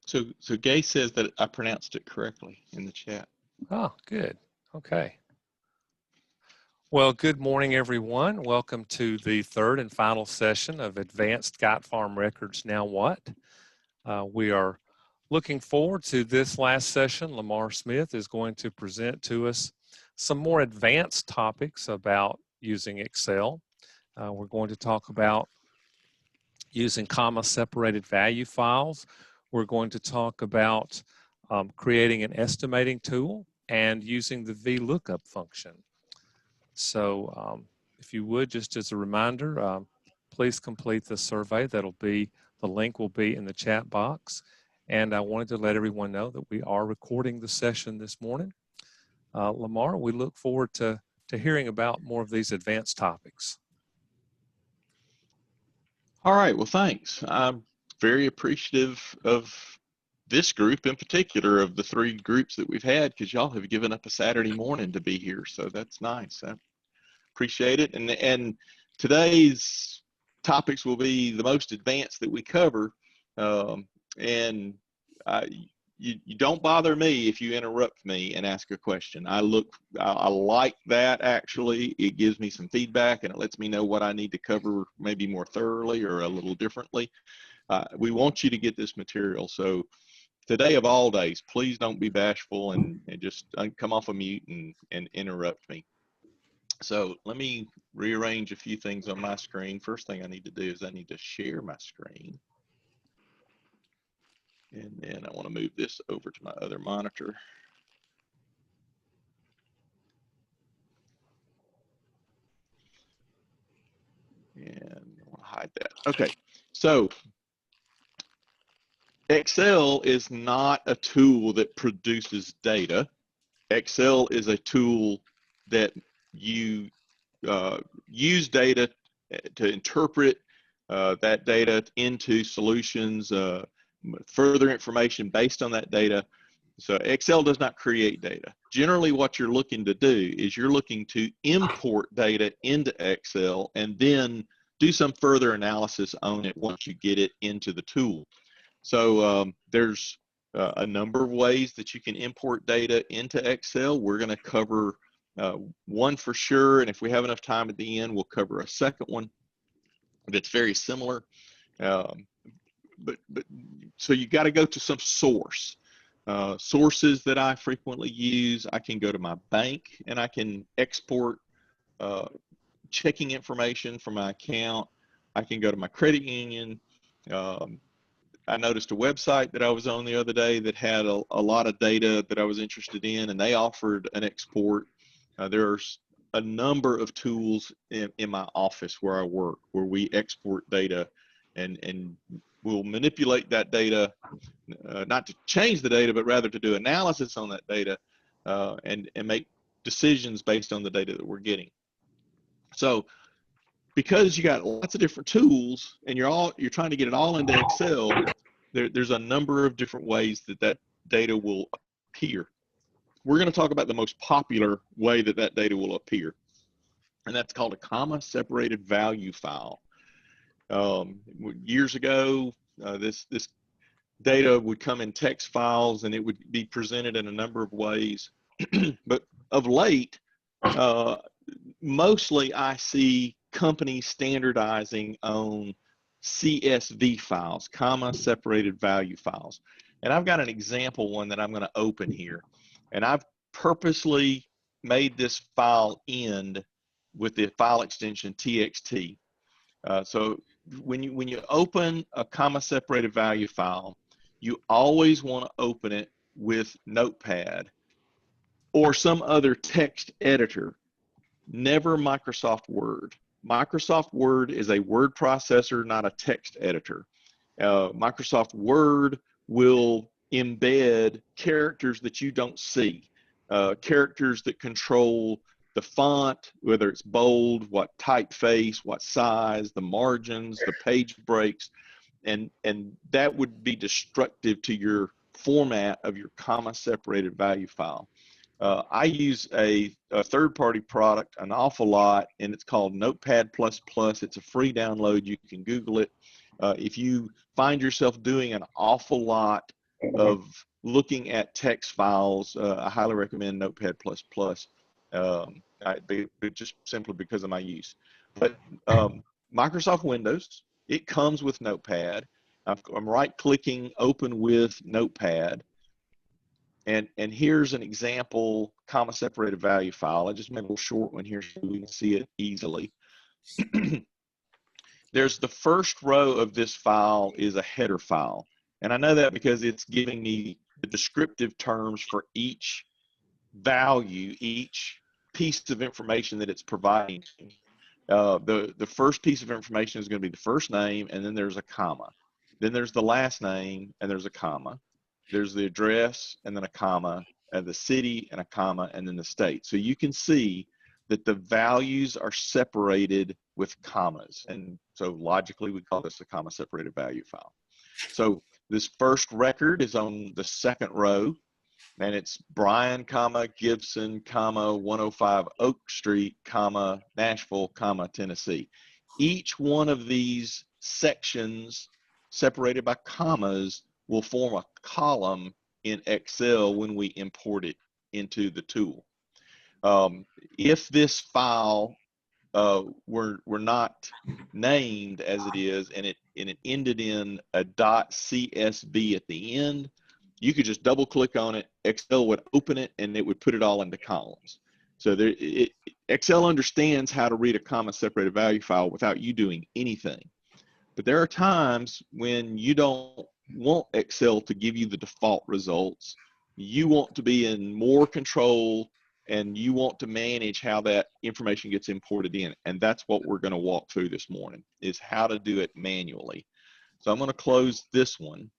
So Gay says that I pronounced it correctly in the chat. Oh, good. Okay. Well, good morning, everyone. Welcome to the third and final session of Advanced Got Farm Records Now What? We are looking forward to this last session. Lamar Smith is going to present to us some more advanced topics about using Excel. We're going to talk about using comma-separated value files. We're going to talk about creating an estimating tool and using the Vlookup function. So if you would, just as a reminder, please complete the survey. The link will be in the chat box. And I wanted to let everyone know that we are recording the session this morning. Lamar, we look forward to hearing about more of these advanced topics. All right, well, thanks. I'm very appreciative of this group in particular, of the three groups that we've had, because y'all have given up a Saturday morning to be here, so that's nice. I appreciate it. And today's topics will be the most advanced that we cover, and you don't bother me if you interrupt me and ask a question. I like that, actually. It gives me some feedback and it lets me know what I need to cover maybe more thoroughly or a little differently. We want you to get this material. So today of all days, please don't be bashful and just come off of mute and interrupt me. So let me rearrange a few things on my screen. First thing I need to do is I need to share my screen. And then I want to move this over to my other monitor. And I want to hide that. Okay, so Excel is not a tool that produces data. Excel is a tool that you use data to interpret that data into solutions, further information based on that data. So Excel does not create data. Generally, what you're looking to do is you're looking to import data into Excel and then do some further analysis on it once you get it into the tool. So there's a number of ways that you can import data into Excel. We're going to cover one for sure, and if we have enough time at the end, we'll cover a second one that's very similar. So you got to go to some source. Sources that I frequently use, I can go to my bank and I can export checking information from my account. I can go to my credit union. I noticed a website that I was on the other day that had a lot of data that I was interested in, and they offered an export. There's a number of tools in my office where I work where we export data and we'll manipulate that data, not to change the data, but rather to do analysis on that data and make decisions based on the data that we're getting. So because you got lots of different tools and you're trying to get it all into Excel, there's a number of different ways that data will appear. We're going to talk about the most popular way that data will appear, and that's called a comma-separated value file. Years ago, this data would come in text files and it would be presented in a number of ways. But of late, mostly I see companies standardizing on CSV files, comma-separated value files. And I've got an example one that I'm going to open here. And I've purposely made this file end with the file extension TXT. So when you open a comma-separated value file, you always want to open it with Notepad or some other text editor, never Microsoft Word. Microsoft Word is a word processor, not a text editor. Microsoft Word will embed characters that you don't see, characters that control the font, whether it's bold, what typeface, what size, the margins, the page breaks, and that would be destructive to your format of your comma-separated value file. I use a third-party product an awful lot, and it's called Notepad++. It's a free download. You can Google it. If you find yourself doing an awful lot of looking at text files. I highly recommend Notepad++, just simply because of my use. But Microsoft Windows, it comes with Notepad. I'm right-clicking, open with Notepad. And here's an example comma-separated value file. I just made a little short one here so we can see it easily. There's the first row of this file is a header file. And I know that because it's giving me the descriptive terms for each value, each piece of information that it's providing. The first piece of information is going to be the first name, and then there's a comma. Then there's the last name, and there's a comma. There's the address, and then a comma, and the city, and a comma, and then the state. So you can see that the values are separated with commas. And so logically, we call this a comma separated value file. So this first record is on the second row, and it's Brian, comma, Gibson, comma, 105 Oak Street, comma, Nashville, comma, Tennessee. Each one of these sections separated by commas will form a column in Excel when we import it into the tool. If this file were not named as it is, and it ended in a .csv at the end, you could just double click on it, Excel would open it, and it would put it all into columns. So Excel understands how to read a comma separated value file without you doing anything. But there are times when you don't want Excel to give you the default results. You want to be in more control, and you want to manage how that information gets imported in. And that's what we're going to walk through this morning, is how to do it manually. So I'm going to close this one,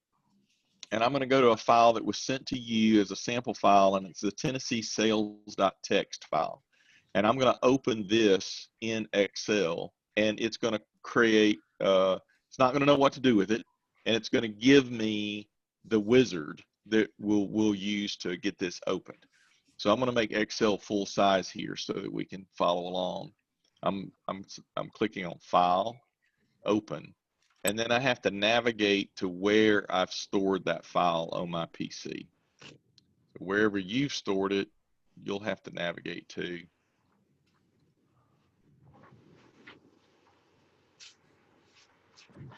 and I'm going to go to a file that was sent to you as a sample file, and it's the Tennessee sales.txt file. And I'm going to open this in Excel, and it's going to create, it's not going to know what to do with it, and it's going to give me the wizard that we'll use to get this opened. So I'm going to make Excel full size here so that we can follow along. I'm clicking on File, Open, and then I have to navigate to where I've stored that file on my PC. So wherever you've stored it, you'll have to navigate to.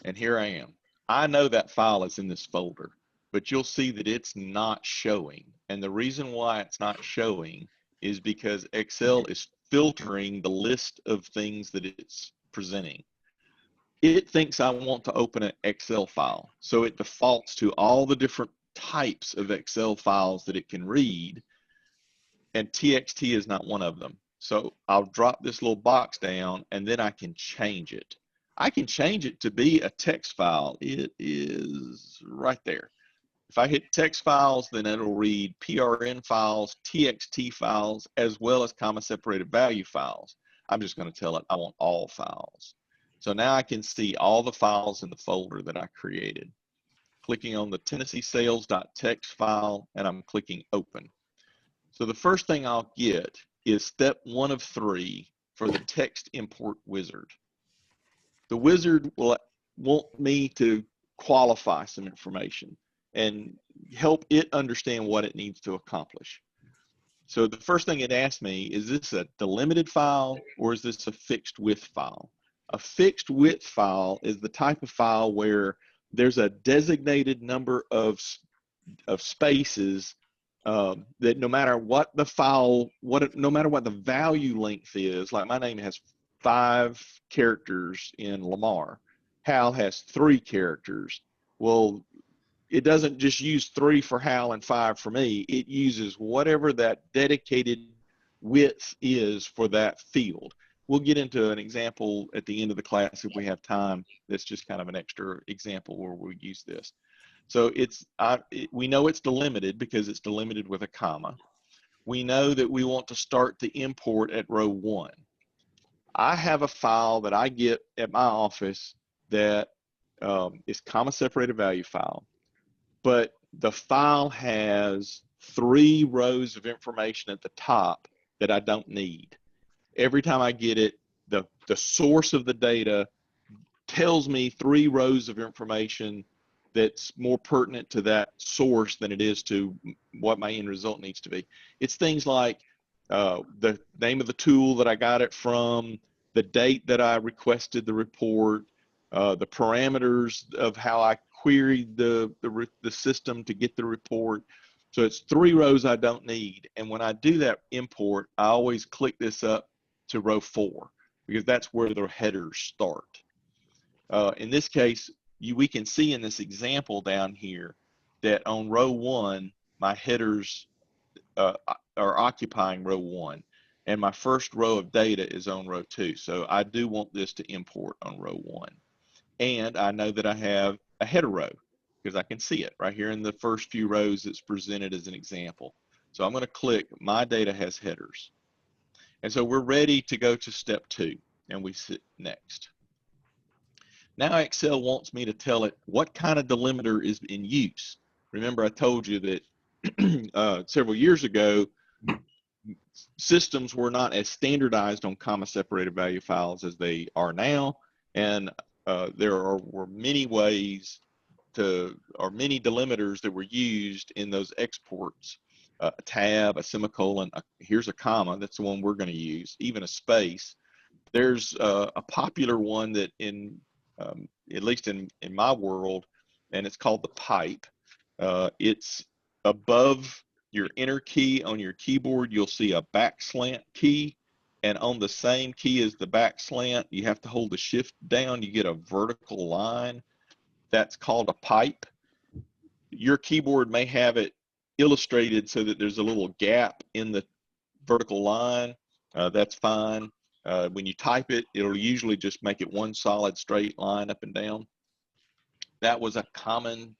And here I am. I know that file is in this folder, but you'll see that it's not showing. And the reason why it's not showing is because Excel is filtering the list of things that it's presenting. It thinks I want to open an Excel file, so it defaults to all the different types of Excel files that it can read, and TXT is not one of them. So I'll drop this little box down, and then I can change it. I can change it to be a text file. It is right there. If I hit text files, then it'll read PRN files, TXT files, as well as comma separated value files. I'm just going to tell it I want all files. So now I can see all the files in the folder that I created. Clicking on the Tennessee sales.txt file, and I'm clicking open. So the first thing I'll get is step 1 of 3 for the text import wizard. The wizard will want me to qualify some information and help it understand what it needs to accomplish. So the first thing it asks me, is this a delimited file or is this a fixed width file? A fixed width file is the type of file where there's a designated number of spaces that no matter what the file, no matter what the value length is, like my name has 5 characters in Lamar. Hal has 3 characters. Well, it doesn't just use 3 for Hal and 5 for me. It uses whatever that dedicated width is for that field. We'll get into an example at the end of the class if we have time. That's just kind of an extra example where we use this. So we know it's delimited because it's delimited with a comma. We know that we want to start the import at row 1. I have a file that I get at my office that is comma separated value file, but the file has 3 rows of information at the top that I don't need. Every time I get it, the source of the data tells me 3 rows of information that's more pertinent to that source than it is to what my end result needs to be. It's things like the name of the tool that I got it from, the date that I requested the report, the parameters of how I queried the system to get the report. So it's 3 rows I don't need. And when I do that import, I always click this up to row 4 because that's where the headers start. In this case, we can see in this example down here that on row 1, my headers are occupying row 1, and my first row of data is on row 2. So I do want this to import on row 1. And I know that I have a header row because I can see it right here in the first few rows. It's presented as an example. So I'm going to click my data has headers. And so we're ready to go to step 2, and we sit next. Now Excel wants me to tell it what kind of delimiter is in use. Remember I told you that several years ago, systems were not as standardized on comma separated value files as they are now, and there were many ways or many delimiters that were used in those exports. A tab, a semicolon, here's a comma, that's the one we're going to use, even a space. There's a popular one that at least in my world, and it's called the pipe. It's above your enter key on your keyboard. You'll see a backslant key, and on the same key as the backslant, you have to hold the shift down. You get a vertical line. That's called a pipe. Your keyboard may have it illustrated so that there's a little gap in the vertical line. That's fine. When you type it, it'll usually just make it one solid straight line up and down. That was a common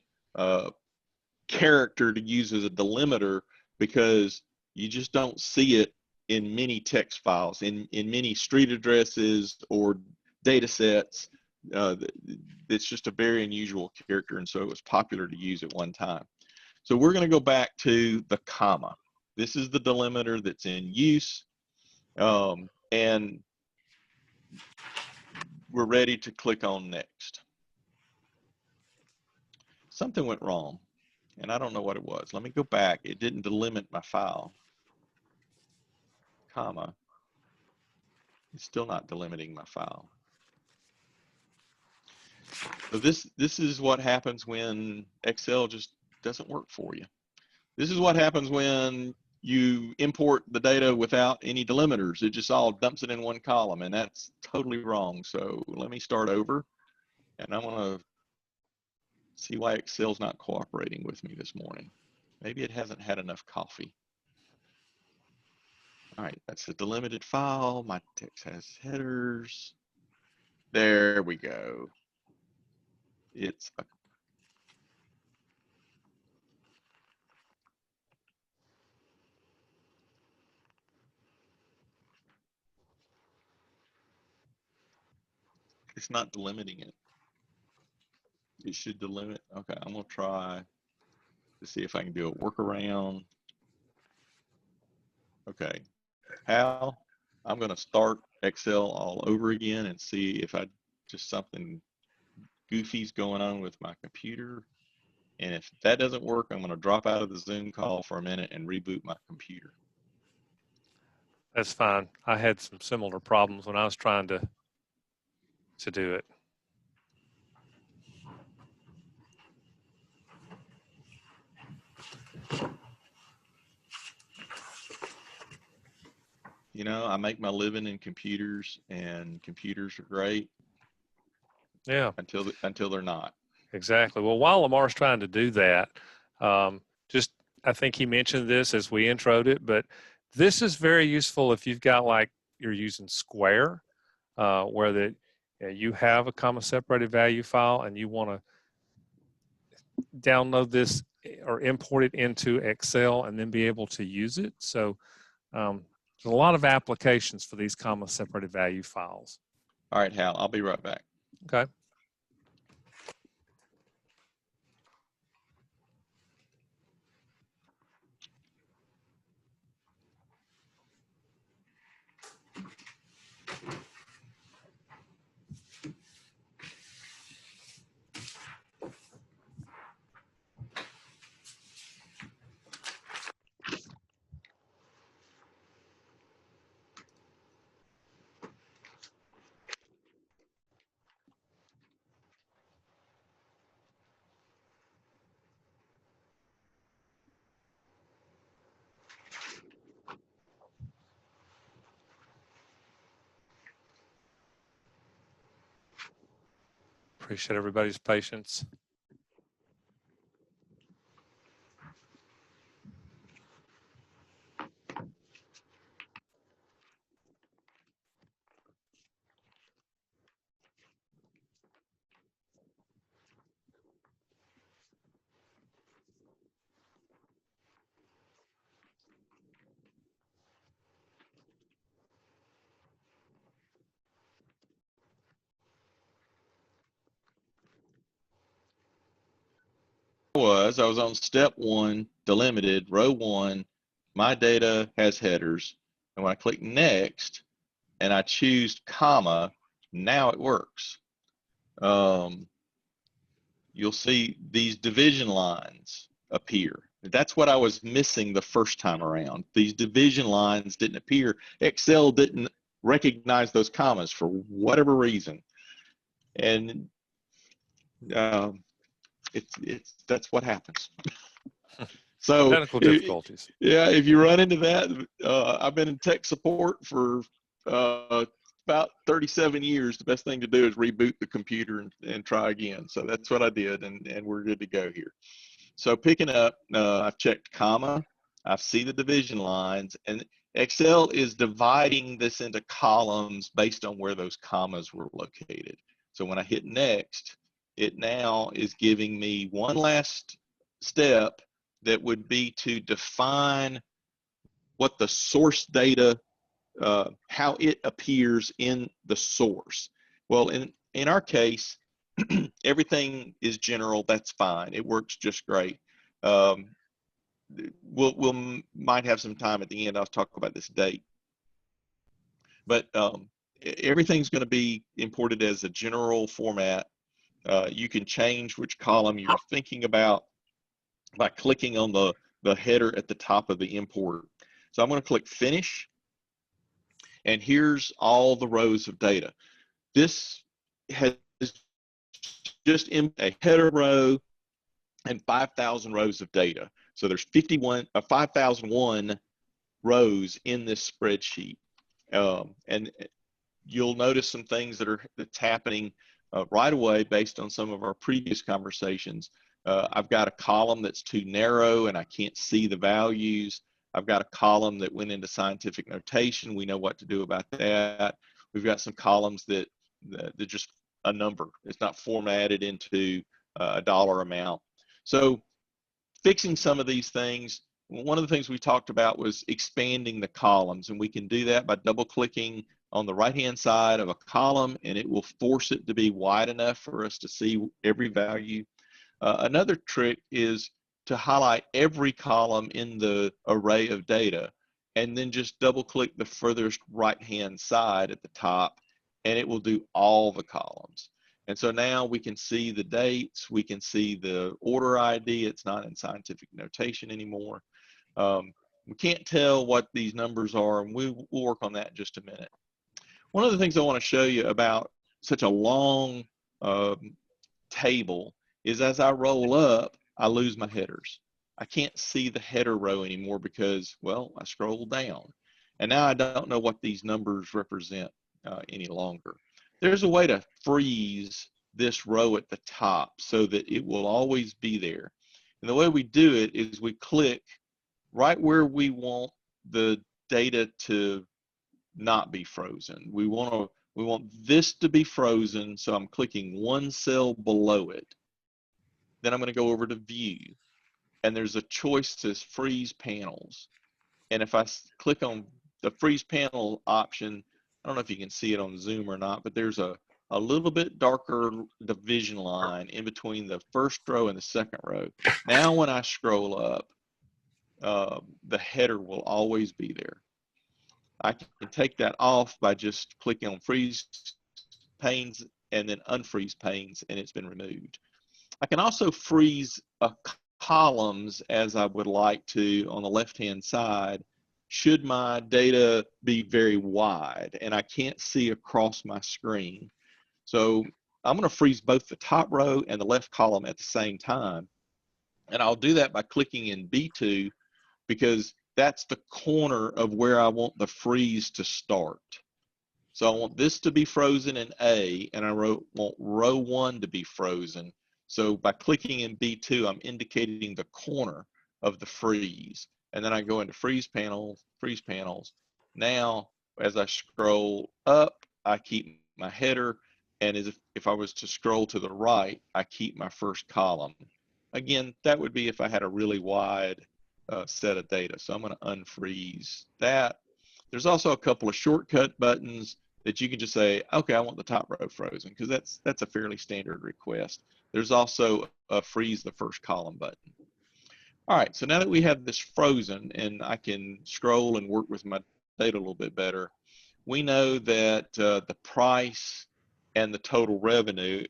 character to use as a delimiter because you just don't see it in many text files, in many street addresses or data sets. It's just a very unusual character, and so it was popular to use at one time. So we're going to go back to the comma. This is the delimiter that's in use, and we're ready to click on next. Something went wrong, and I don't know what it was. Let me go back. It didn't delimit my file. Comma. It's still not delimiting my file. So this is what happens when Excel just doesn't work for you. This is what happens when you import the data without any delimiters. It just all dumps it in one column, and that's totally wrong. So let me start over, and I want to see why Excel's not cooperating with me this morning. Maybe it hasn't had enough coffee. All right, that's the delimited file. My text has headers. There we go. It's not delimiting it. It should delimit. Okay, I'm gonna try to see if I can do a workaround. Okay, how? I'm gonna start Excel all over again and see if something goofy's going on with my computer. And if that doesn't work, I'm gonna drop out of the Zoom call for a minute and reboot my computer. That's fine. I had some similar problems when I was trying to do it. You know, I make my living in computers, and computers are great. Yeah. Until they're not. Exactly. Well, while Lamar's trying to do that, I think he mentioned this as we introed it, but this is very useful if you've got like you're using Square, where you have a comma separated value file and you want to download this or import it into Excel and then be able to use it. So there's a lot of applications for these comma separated value files. All right, Hal, I'll be right back. Okay. Appreciate everybody's patience. I was on step 1, delimited, row 1, my data has headers, and when I click next and I choose comma, now it works. You'll see these division lines appear. That's what I was missing the first time around. These division lines didn't appear. Excel didn't recognize those commas for whatever reason, and that's what happens. So Technical difficulties. yeah, if you run into that, I've been in tech support for about 37 years. The best thing to do is reboot the computer and try again. So that's what I did, and we're good to go here. So picking up, I've checked comma, I see the division lines, and Excel is dividing this into columns based on where those commas were located. So when I hit next, it now is giving me one last step that would be to define what the source data, how it appears in the source. Well, in our case, everything is general. That's fine. It works just great. We'll might have some time at the end. I'll talk about this date, but everything's going to be imported as a general format. You can change which column you're thinking about by clicking on the header at the top of the import. So I'm going to click finish, and here's all the rows of data. This has just in a header row and 5,000 rows of data. So there's 5,001 rows in this spreadsheet. And you'll notice some things that's happening right away based on some of our previous conversations. I've got a column that's too narrow and I can't see the values. I've got a column that went into scientific notation. We know what to do about that. We've got some columns that they're just a number. It's not formatted into a dollar amount. So fixing some of these things, one of the things we talked about was expanding the columns, and we can do that by double clicking on the right hand side of a column, and it will force it to be wide enough for us to see every value. Another trick is to highlight every column in the array of data and then just double click the furthest right hand side at the top, and it will do all the columns. And so now we can see the dates, we can see the order ID. It's not in scientific notation anymore. We can't tell what these numbers are, and we'll work on that in just a minute. One of the things I want to show you about such a long table is as I roll up, I lose my headers. I can't see the header row anymore because, well, I scrolled down. And now I don't know what these numbers represent any longer. There's a way to freeze this row at the top so that it will always be there. And the way we do it is we click right where we want the data to not be frozen. We want this to be frozen, so I'm clicking one cell below it. Then I'm going to go over to view, and there's a choice that says freeze panels. And if I click on the freeze panel option, I don't know if you can see it on Zoom or not, but there's a little bit darker division line in between the first row and the second row. Now when I scroll up, the header will always be there. I can take that off by just clicking on freeze panes and then unfreeze panes, and it's been removed. I can also freeze columns as I would like to on the left-hand side should my data be very wide and I can't see across my screen. So I'm going to freeze both the top row and the left column at the same time. And I'll do that by clicking in B2 because that's the corner of where I want the freeze to start. So I want this to be frozen in A, and I want row 1 to be frozen. So by clicking in B2, I'm indicating the corner of the freeze. And then I go into freeze panels. Now, as I scroll up, I keep my header, and as if I was to scroll to the right, I keep my first column. Again, that would be if I had a really wide set of data. So I'm going to unfreeze that. There's also a couple of shortcut buttons that you can just say, okay, I want the top row frozen, because that's a fairly standard request. There's also a freeze the first column button. All right, so now that we have this frozen and I can scroll and work with my data a little bit better, we know that the price and the total revenue,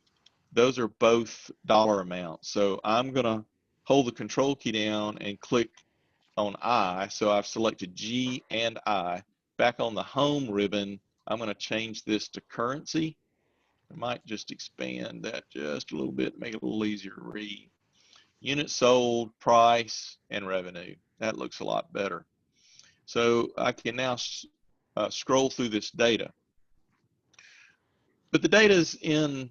those are both dollar amounts. So I'm going to hold the control key down and click on I. So I've selected G and I. Back on the home ribbon, I'm going to change this to currency. I might just expand that just a little bit, make it a little easier to read. Units sold, price, and revenue. That looks a lot better. So I can now scroll through this data. But the data is in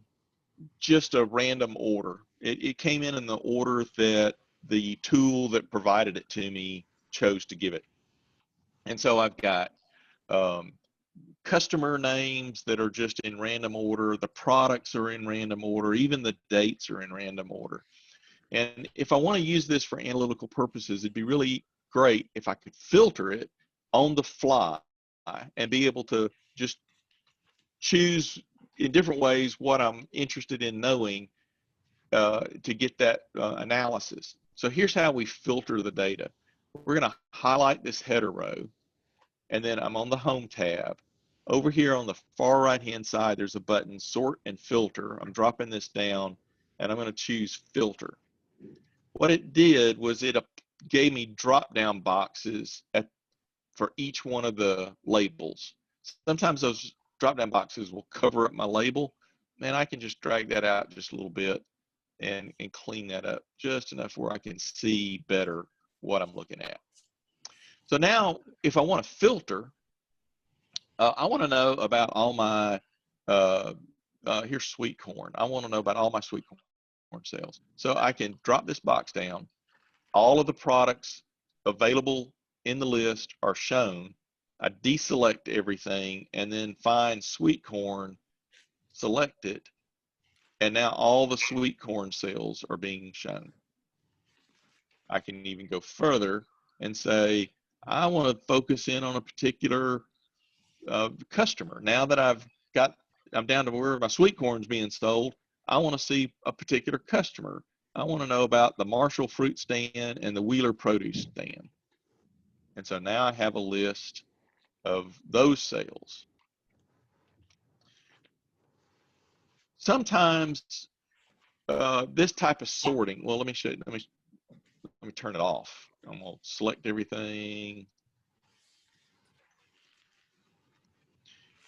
just a random order. It came in the order that the tool that provided it to me chose to give it. And so I've got customer names that are just in random order. The products are in random order. Even the dates are in random order. And if I want to use this for analytical purposes, it'd be really great if I could filter it on the fly and be able to just choose in different ways what I'm interested in knowing to get that analysis. So here's how we filter the data. We're going to highlight this header row, and then I'm on the Home tab. Over here on the far right-hand side, there's a button, Sort and Filter. I'm dropping this down, and I'm going to choose Filter. What it did was it gave me drop-down boxes for each one of the labels. Sometimes those drop-down boxes will cover up my label, and I can just drag that out just a little bit and clean that up just enough where I can see better what I'm looking at. So now, if I want to filter, I want to know about all my, here's sweet corn. I want to know about all my sweet corn sales. So I can drop this box down. All of the products available in the list are shown. I deselect everything and then find sweet corn, select it, and now all the sweet corn sales are being shown. I can even go further and say, I want to focus in on a particular customer. Now that I'm down to where my sweet corn's being sold, I want to see a particular customer. I want to know about the Marshall fruit stand and the Wheeler produce stand. And so now I have a list of those sales. Sometimes this type of sorting, well, let me show you, let me turn it off. I'm going to select everything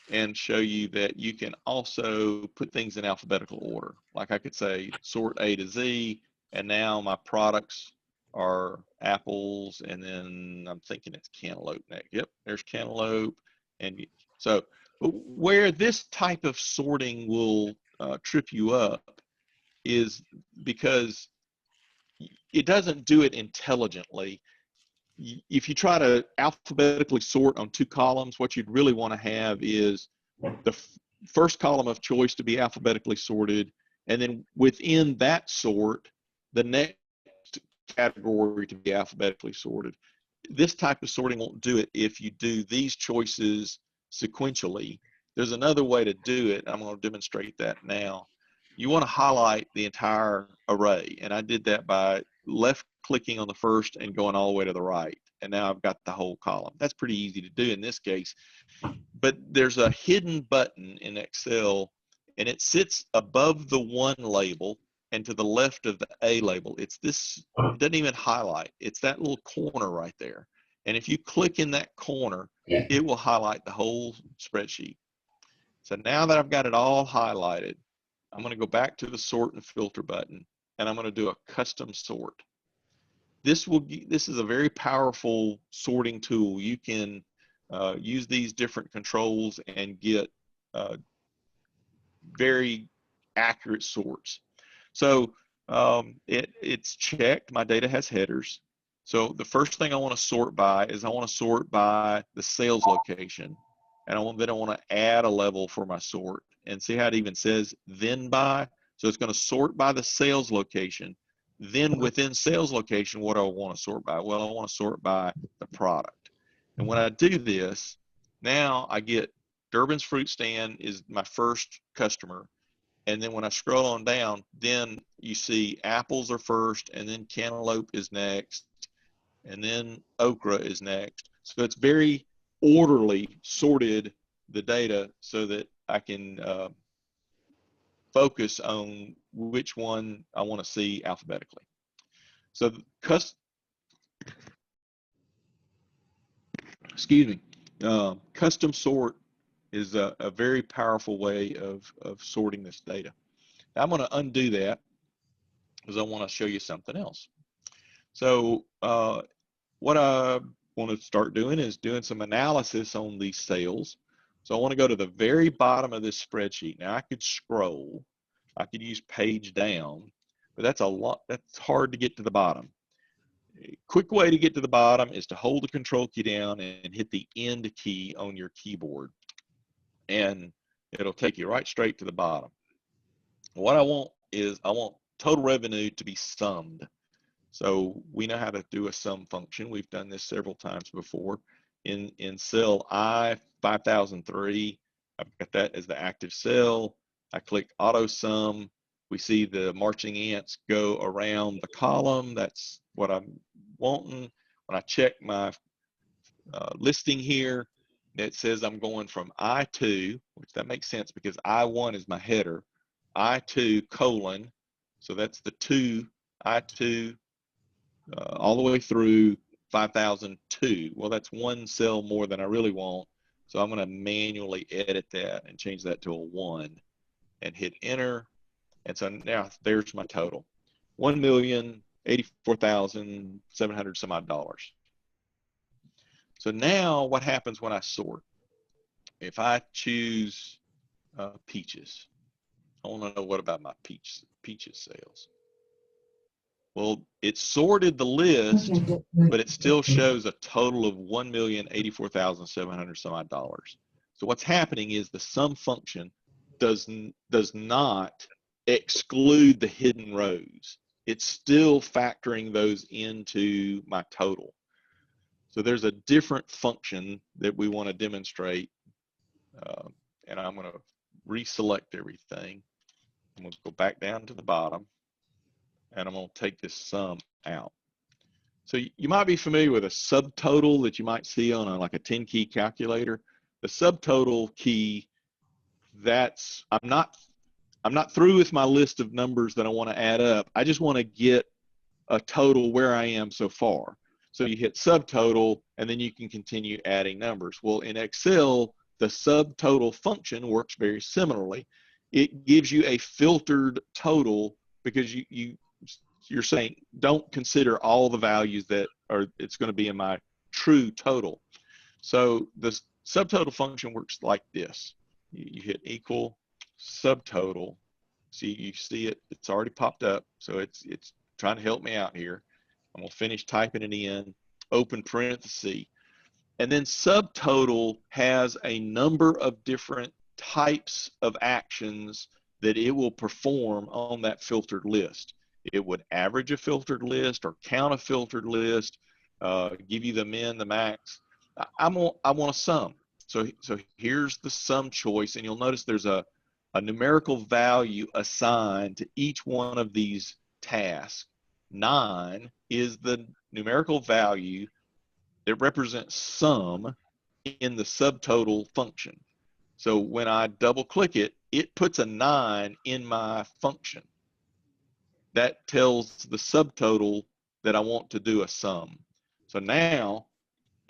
and show you that you can also put things in alphabetical order. Like I could say sort A to Z, and now my products are apples, and then I'm thinking it's cantaloupe next. Yep, there's cantaloupe. And so where this type of sorting will trip you up is because it doesn't do it intelligently. If you try to alphabetically sort on 2 columns, what you'd really want to have is the first column of choice to be alphabetically sorted, and then within that sort, the next category to be alphabetically sorted. This type of sorting won't do it if you do these choices sequentially. There's another way to do it. I'm going to demonstrate that now. You want to highlight the entire array, and I did that by left clicking on the first and going all the way to the right, and now I've got the whole column. That's pretty easy to do in this case, but there's a hidden button in Excel, and it sits above the 1 label and to the left of the A label. It's this, it doesn't even highlight. It's that little corner right there. And if you click in that corner, it will highlight the whole spreadsheet. So now that I've got it all highlighted, I'm going to go back to the sort and filter button, and I'm going to do a custom sort. This is a very powerful sorting tool. You can use these different controls and get very accurate sorts. So it's checked. My data has headers. So the first thing I want to sort by is I want to sort by the sales location. And then I want to add a level for my sort. And see how it even says then by? So it's going to sort by the sales location. Then within sales location, what do I want to sort by? Well, I want to sort by the product. And when I do this, now I get Durbin's Fruit Stand is my first customer. And then when I scroll on down, then you see apples are first, and then cantaloupe is next, and then okra is next. So it's very orderly sorted the data so that I can focus on which one I want to see alphabetically. So custom sort is a very powerful way of sorting this data. Now I'm going to undo that because I want to show you something else. So what I want to start doing is doing some analysis on these sales. So I want to go to the very bottom of this spreadsheet. Now I could scroll, I could use page down, but that's hard to get to the bottom. A quick way to get to the bottom is to hold the control key down and hit the end key on your keyboard, and it'll take you right straight to the bottom. What I want is I want total revenue to be summed. So we know how to do a sum function. We've done this several times before. In cell I-5003, I've got that as the active cell. I click auto sum. We see the marching ants go around the column. That's what I'm wanting. When I check my listing here, it says I'm going from I2, which that makes sense because I1 is my header, I2 colon, so that's the 2, I2, all the way through 5002. Well, that's one cell more than I really want, so I'm going to manually edit that and change that to a 1 and hit enter. And so now there's my total, $1,084,700 some odd dollars. So now what happens when I sort? If I choose peaches, I want to know what about my peaches sales. Well, it sorted the list, but it still shows a total of $1,084,700 some odd dollars. So what's happening is the sum function does not exclude the hidden rows. It's still factoring those into my total. So there's a different function that we want to demonstrate, and I'm going to reselect everything. I'm going to go back down to the bottom, and I'm going to take this sum out. So you might be familiar with a subtotal that you might see on like a 10-key calculator. The subtotal key, I'm not through with my list of numbers that I want to add up. I just want to get a total where I am so far. So you hit subtotal, and then you can continue adding numbers. Well, in Excel, the subtotal function works very similarly. It gives you a filtered total because you're saying don't consider all the values that it's going to be in my true total. So the subtotal function works like this. You hit equal subtotal. See, you see it, it's already popped up. So it's trying to help me out here. I'm going to finish typing it in, open parenthesis. And then subtotal has a number of different types of actions that it will perform on that filtered list. It would average a filtered list or count a filtered list, give you the min, the max. I want a sum. So here's the sum choice, and you'll notice there's a numerical value assigned to each one of these tasks. 9 is the numerical value that represents sum in the subtotal function. So when I double click it, it puts a 9 in my function. That tells the subtotal that I want to do a sum. So now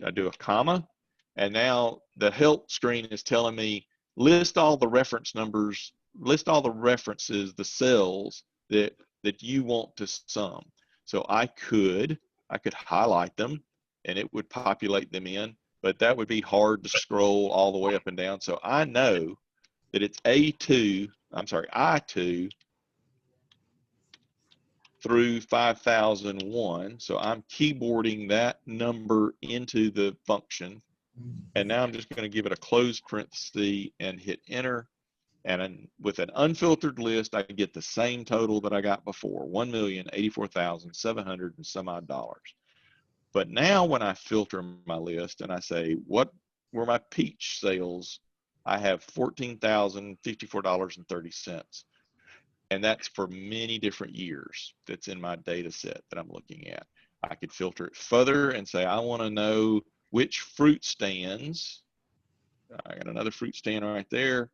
I do a comma, and now the help screen is telling me list all the reference numbers, list all the references, the cells that you want to sum. So I could highlight them and it would populate them in. but that would be hard to scroll all the way up and down. So I know that it's I2 through 5001. So I'm keyboarding that number into the function. And now I'm just going to give it a closed parenthesis and hit enter. And with an unfiltered list, I get the same total that I got before, $1,084,700 and some odd dollars. But now when I filter my list and I say, what were my peach sales? I have $14,054.30. And that's for many different years that's in my data set that I'm looking at. I could filter it further and say, I want to know which fruit stands. I got another fruit stand right there.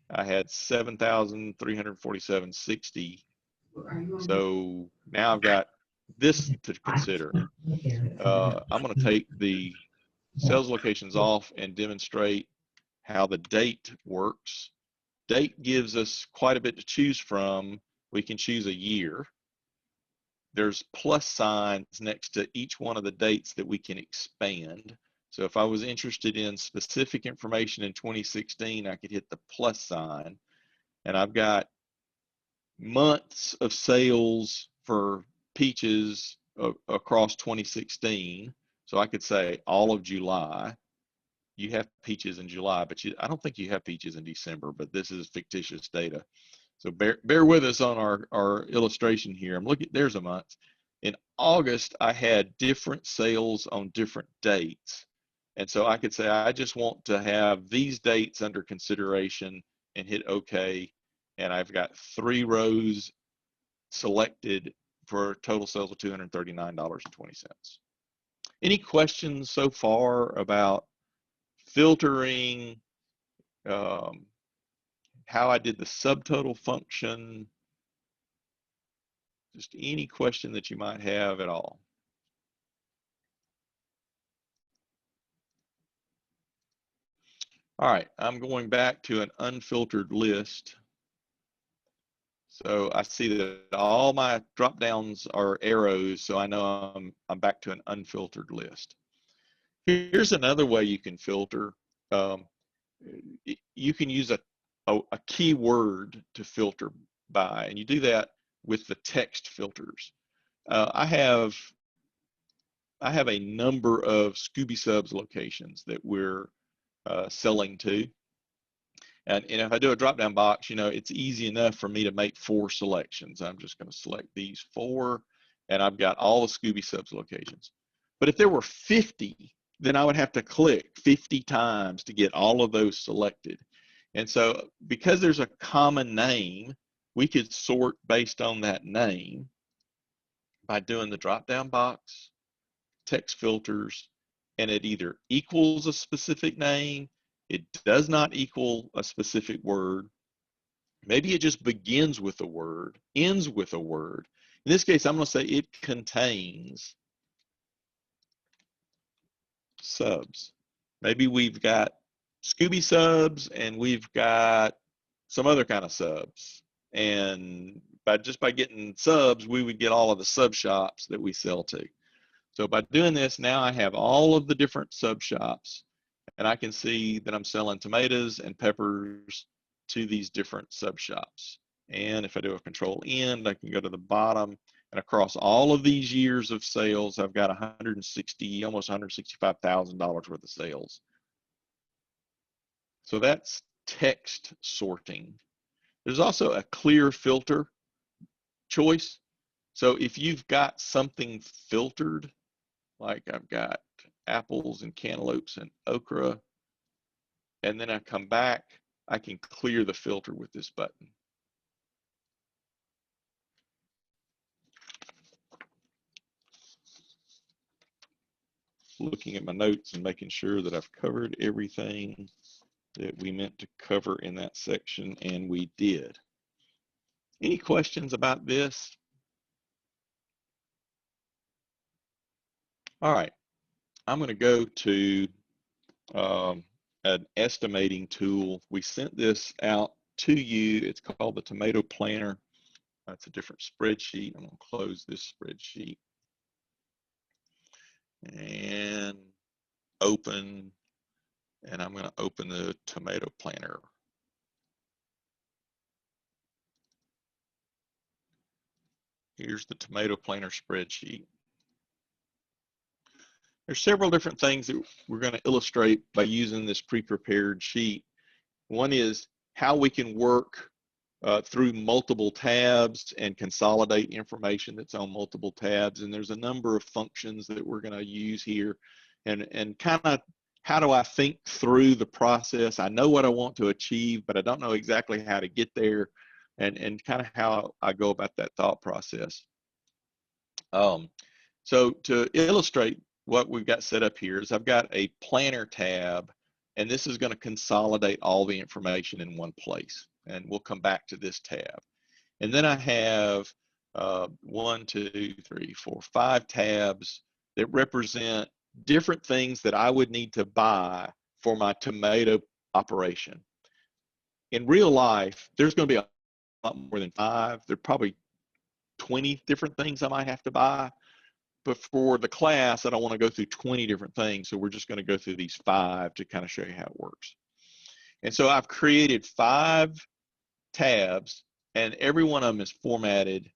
I had 7,347.60. So now I've got this to consider. I'm going to take the sales locations off and demonstrate how the date works. Date gives us quite a bit to choose from. We can choose a year. There's plus signs next to each one of the dates that we can expand. So if I was interested in specific information in 2016, I could hit the plus sign. And I've got months of sales for peaches across 2016. So I could say all of July. You have peaches in July, but I don't think you have peaches in December, but this is fictitious data. So bear with us on our illustration here. I'm looking, there's a month. In August, I had different sales on different dates. And so I could say, I just want to have these dates under consideration and hit OK. And I've got 3 rows selected for total sales of $239.20. Any questions so far about filtering, how I did the subtotal function, just any question that you might have at all? All right, I'm going back to an unfiltered list. So I see that all my drop downs are arrows, so I know I'm back to an unfiltered list. Here's another way you can filter. You can use a keyword to filter by, and you do that with the text filters. I have a number of Scooby Subs locations that we're selling to. And if I do a drop-down box, it's easy enough for me to make 4 selections. I'm just going to select these 4, and I've got all the Scooby Subs locations. But if there were 50, then I would have to click 50 times to get all of those selected. And so because there's a common name, we could sort based on that name by doing the drop-down box, text filters, and it either equals a specific name, it does not equal a specific word, maybe it just begins with a word, ends with a word. In this case, I'm going to say it contains subs. Maybe we've got Scooby subs and we've got some other kind of subs. And just by getting subs, we would get all of the sub shops that we sell to. So by doing this, now I have all of the different sub shops, and I can see that I'm selling tomatoes and peppers to these different sub shops. And if I do a control end, I can go to the bottom, and across all of these years of sales, I've got almost $165,000 worth of sales. So that's text sorting. There's also a clear filter choice. So if you've got something filtered, like I've got apples and cantaloupes and okra, and then I come back, I can clear the filter with this button. Looking at my notes and making sure that I've covered everything that we meant to cover in that section, and we did. Any questions about this? All right, I'm going to go to an estimating tool. We sent this out to you. It's called the Tomato Planner. That's a different spreadsheet. I'm going to close this spreadsheet. And open, and I'm going to open the tomato planner. Here's the tomato planner spreadsheet. There's several different things that we're going to illustrate by using this pre-prepared sheet. One is how we can work through multiple tabs and consolidate information that's on multiple tabs. And there's a number of functions that we're going to use here, and kind of how do I think through the process. I know what I want to achieve, but I don't know exactly how to get there, and kind of how I go about that thought process. So to illustrate what we've got set up here is I've got a planner tab, and this is going to consolidate all the information in one place. And we'll come back to this tab. And then I have 1, 2, 3, 4, 5 tabs that represent different things that I would need to buy for my tomato operation. In real life, there's going to be a lot more than 5. There are probably 20 different things I might have to buy. But for the class, I don't want to go through 20 different things. So we're just going to go through these 5 to kind of show you how it works. And so I've created 5 tabs, and every one of them is formatted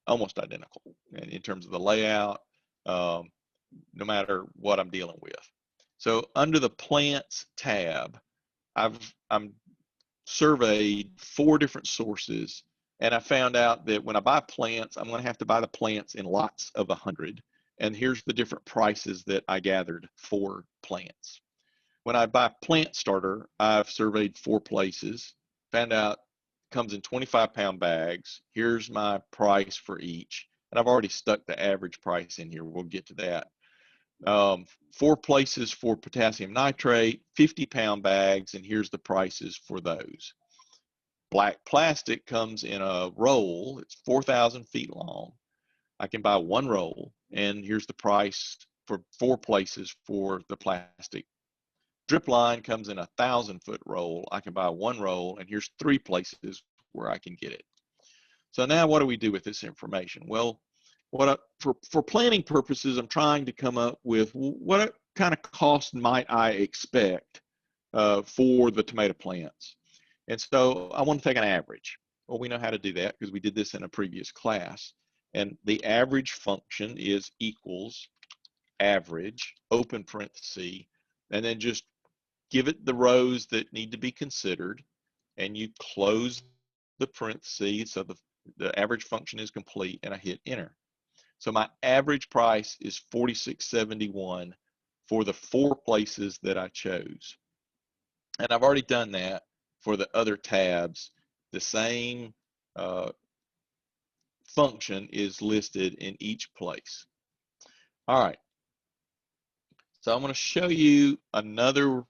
almost identical in terms of the layout, no matter what I'm dealing with. So under the plants tab, I'm surveyed 4 different sources, and I found out that when I buy plants, I'm going to have to buy the plants in lots of 100. And here's the different prices that I gathered for plants. When I buy plant starter, I've surveyed 4 places, found out it comes in 25-pound bags. Here's my price for each. And I've already stuck the average price in here. We'll get to that. 4 places for potassium nitrate, 50-pound bags, and here's the prices for those. Black plastic comes in a roll. It's 4,000 feet long. I can buy 1 roll, and here's the price for 4 places for the plastic. Drip line comes in a 1,000-foot roll. I can buy 1 roll, and here's 3 places where I can get it. So now what do we do with this information? Well, for planning purposes, I'm trying to come up with what kind of cost might I expect for the tomato plants. And so I want to take an average. Well, we know how to do that because we did this in a previous class. And the average function is equals average, open parenthesis, and then just give it the rows that need to be considered, and you close the parentheses so the average function is complete, and I hit enter. So my average price is $46.71 for the 4 places that I chose. And I've already done that for the other tabs. The same function is listed in each place. All right. So I'm going to show you another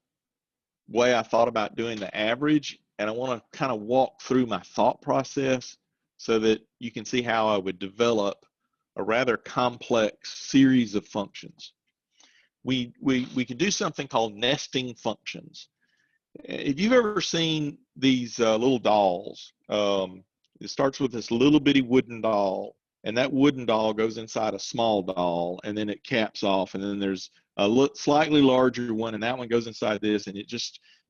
way I thought about doing the average, and I want to kind of walk through my thought process so that you can see how I would develop a rather complex series of functions. We can do something called nesting functions. If you've ever seen these little dolls, it starts with this little bitty wooden doll, and that wooden doll goes inside a small doll, and then it caps off, and then there's a slightly larger one, and that one goes inside this, and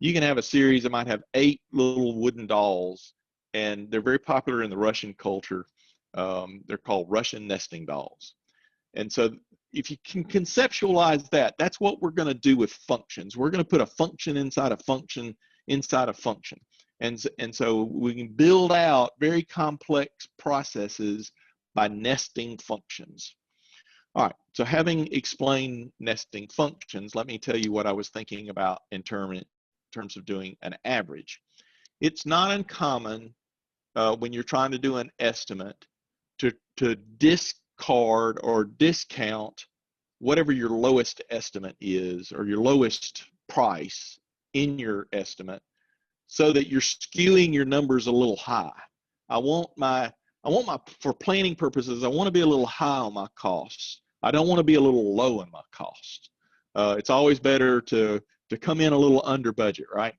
you can have a series that might have 8 little wooden dolls, and they're very popular in the Russian culture. They're called Russian nesting dolls. And so if you can conceptualize that, that's what we're going to do with functions. We're going to put a function inside a function inside a function. And so we can build out very complex processes by nesting functions. All right, so having explained nesting functions, let me tell you what I was thinking about in terms of doing an average. It's not uncommon when you're trying to do an estimate to discard or discount whatever your lowest estimate is or your lowest price in your estimate so that you're skewing your numbers a little high. For planning purposes, I want to be a little high on my costs. I don't want to be a little low in my costs. It's always better to come in a little under budget, right?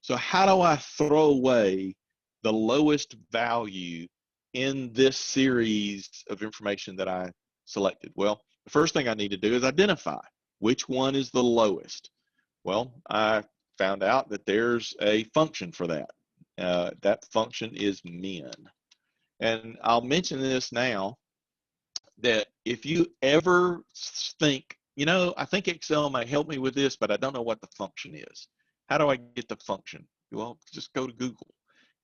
So how do I throw away the lowest value in this series of information that I selected? Well, the first thing I need to do is identify Which one is the lowest? Well, I found out that there's a function for that. That function is min. And I'll mention this now, that if you ever think, you know, I think Excel might help me with this, but I don't know what the function is. How do I get the function? Well, just go to Google.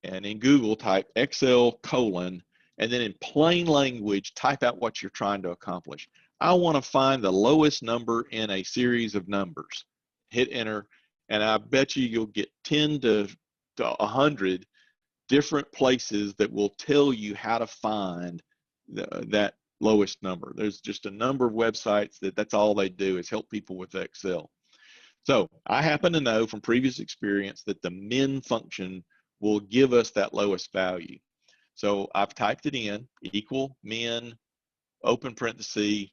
And in Google, type Excel : and then in plain language, type out what you're trying to accomplish. I want to find the lowest number in a series of numbers. Hit enter, and I bet you'll get 10 to 100 different places that will tell you how to find that lowest number. There's just a number of websites that's all they do is help people with Excel. So I happen to know from previous experience that the min function will give us that lowest value. So I've typed it in, equal min, open parenthesis,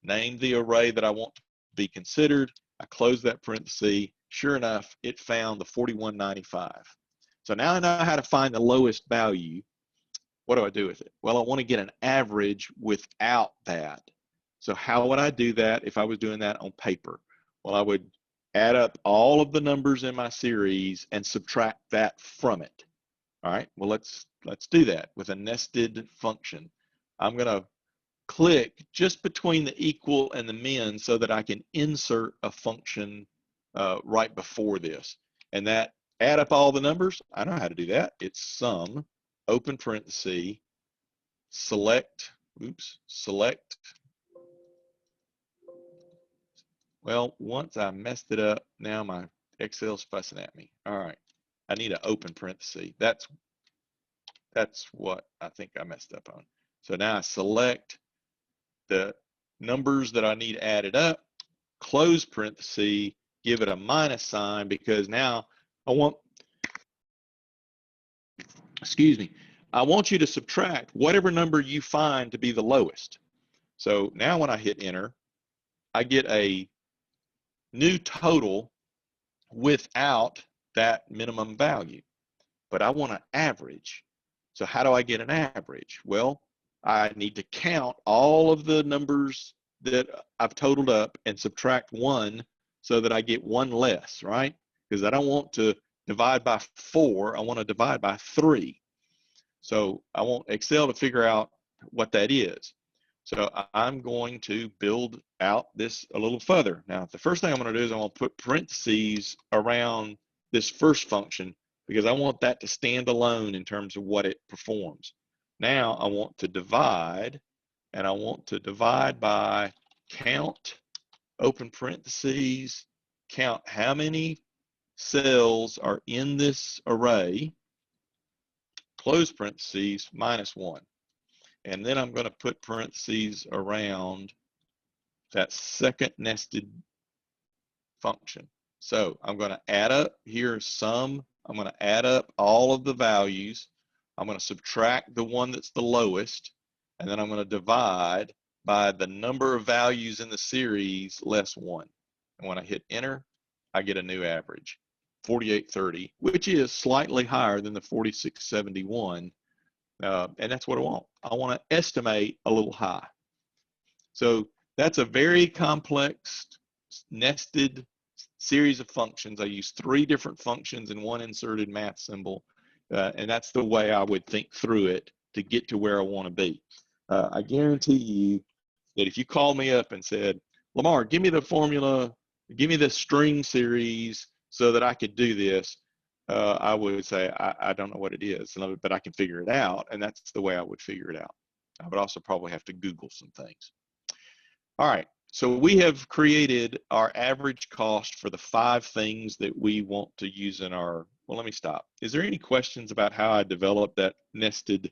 name the array that I want to be considered. I close that parenthesis. Sure enough, it found the 4195. So now I know how to find the lowest value. What do I do with it? Well, I want to get an average without that. So how would I do that if I was doing that on paper? Well, I would add up all of the numbers in my series and subtract that from it. All right, well, let's do that with a nested function. I'm going to click just between the equal and the min so that I can insert a function right before this. And that add up all the numbers, I know how to do that. It's sum, open parenthesis, select, well, once I messed it up, now my Excel's fussing at me. All right, I need an open parenthesis. That's what I think I messed up on. So now I select the numbers that I need added up, close parenthesis, give it a minus sign because now I want, excuse me, I want you to subtract whatever number you find to be the lowest. So now when I hit enter, I get a new total without that minimum value, but I want an average. So how do I get an average? Well, I need to count all of the numbers that I've totaled up and subtract one so that I get one less, right? Because I don't want to divide by 4, I want to divide by 3. So I want Excel to figure out what that is. So I'm going to build out this a little further. Now, the first thing I'm going to do is I'm going to put parentheses around this first function because I want that to stand alone in terms of what it performs. Now I want to divide, and I want to divide by count, open parentheses, count how many cells are in this array, close parentheses, -1. And then I'm going to put parentheses around that second nested function. So I'm going to add up here sum. I'm going to add up all of the values. I'm going to subtract the one that's the lowest. And then I'm going to divide by the number of values in the series less 1. And when I hit enter, I get a new average, 4830, which is slightly higher than the 4671. And that's what I want. I want to estimate a little high. So that's a very complex nested series of functions. I use 3 different functions and 1 inserted math symbol. And that's the way I would think through it to get to where I want to be. I guarantee you that if you called me up and said, Lamar, give me the formula, give me the string series so that I could do this, I would say, I don't know what it is, but I can figure it out, and that's the way I would figure it out. I would also probably have to Google some things. All right, so we have created our average cost for the 5 things that we want to use in our, well, let me stop. Is there any questions about how I developed that nested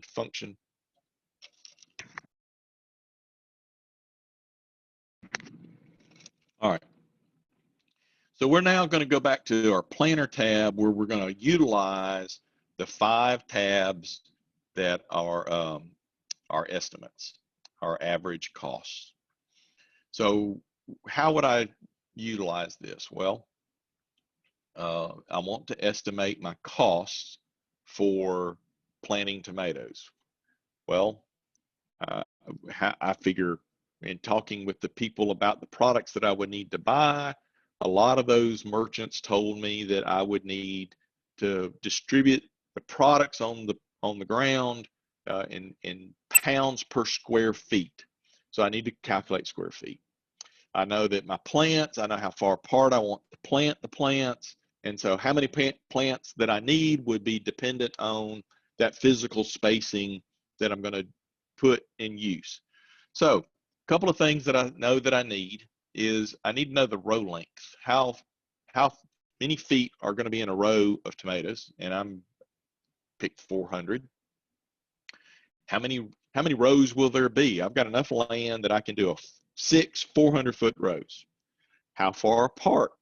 function? All right. So we're now going to go back to our planner tab where we're going to utilize the 5 tabs that are our estimates, our average costs. So how would I utilize this? Well, I want to estimate my costs for planting tomatoes. Well, I figure in talking with the people about the products that I would need to buy, a lot of those merchants told me that I would need to distribute the products on the ground in pounds per square feet. So I need to calculate square feet. I know that my plants, I know how far apart I want to plant the plants. And so how many plants that I need would be dependent on that physical spacing that I'm going to put in use. So a couple of things that I know that I need is I need to know the row length. How many feet are going to be in a row of tomatoes, and I'm picked 400. How many rows will there be? I've got enough land that I can do 6 400-foot rows. How far apart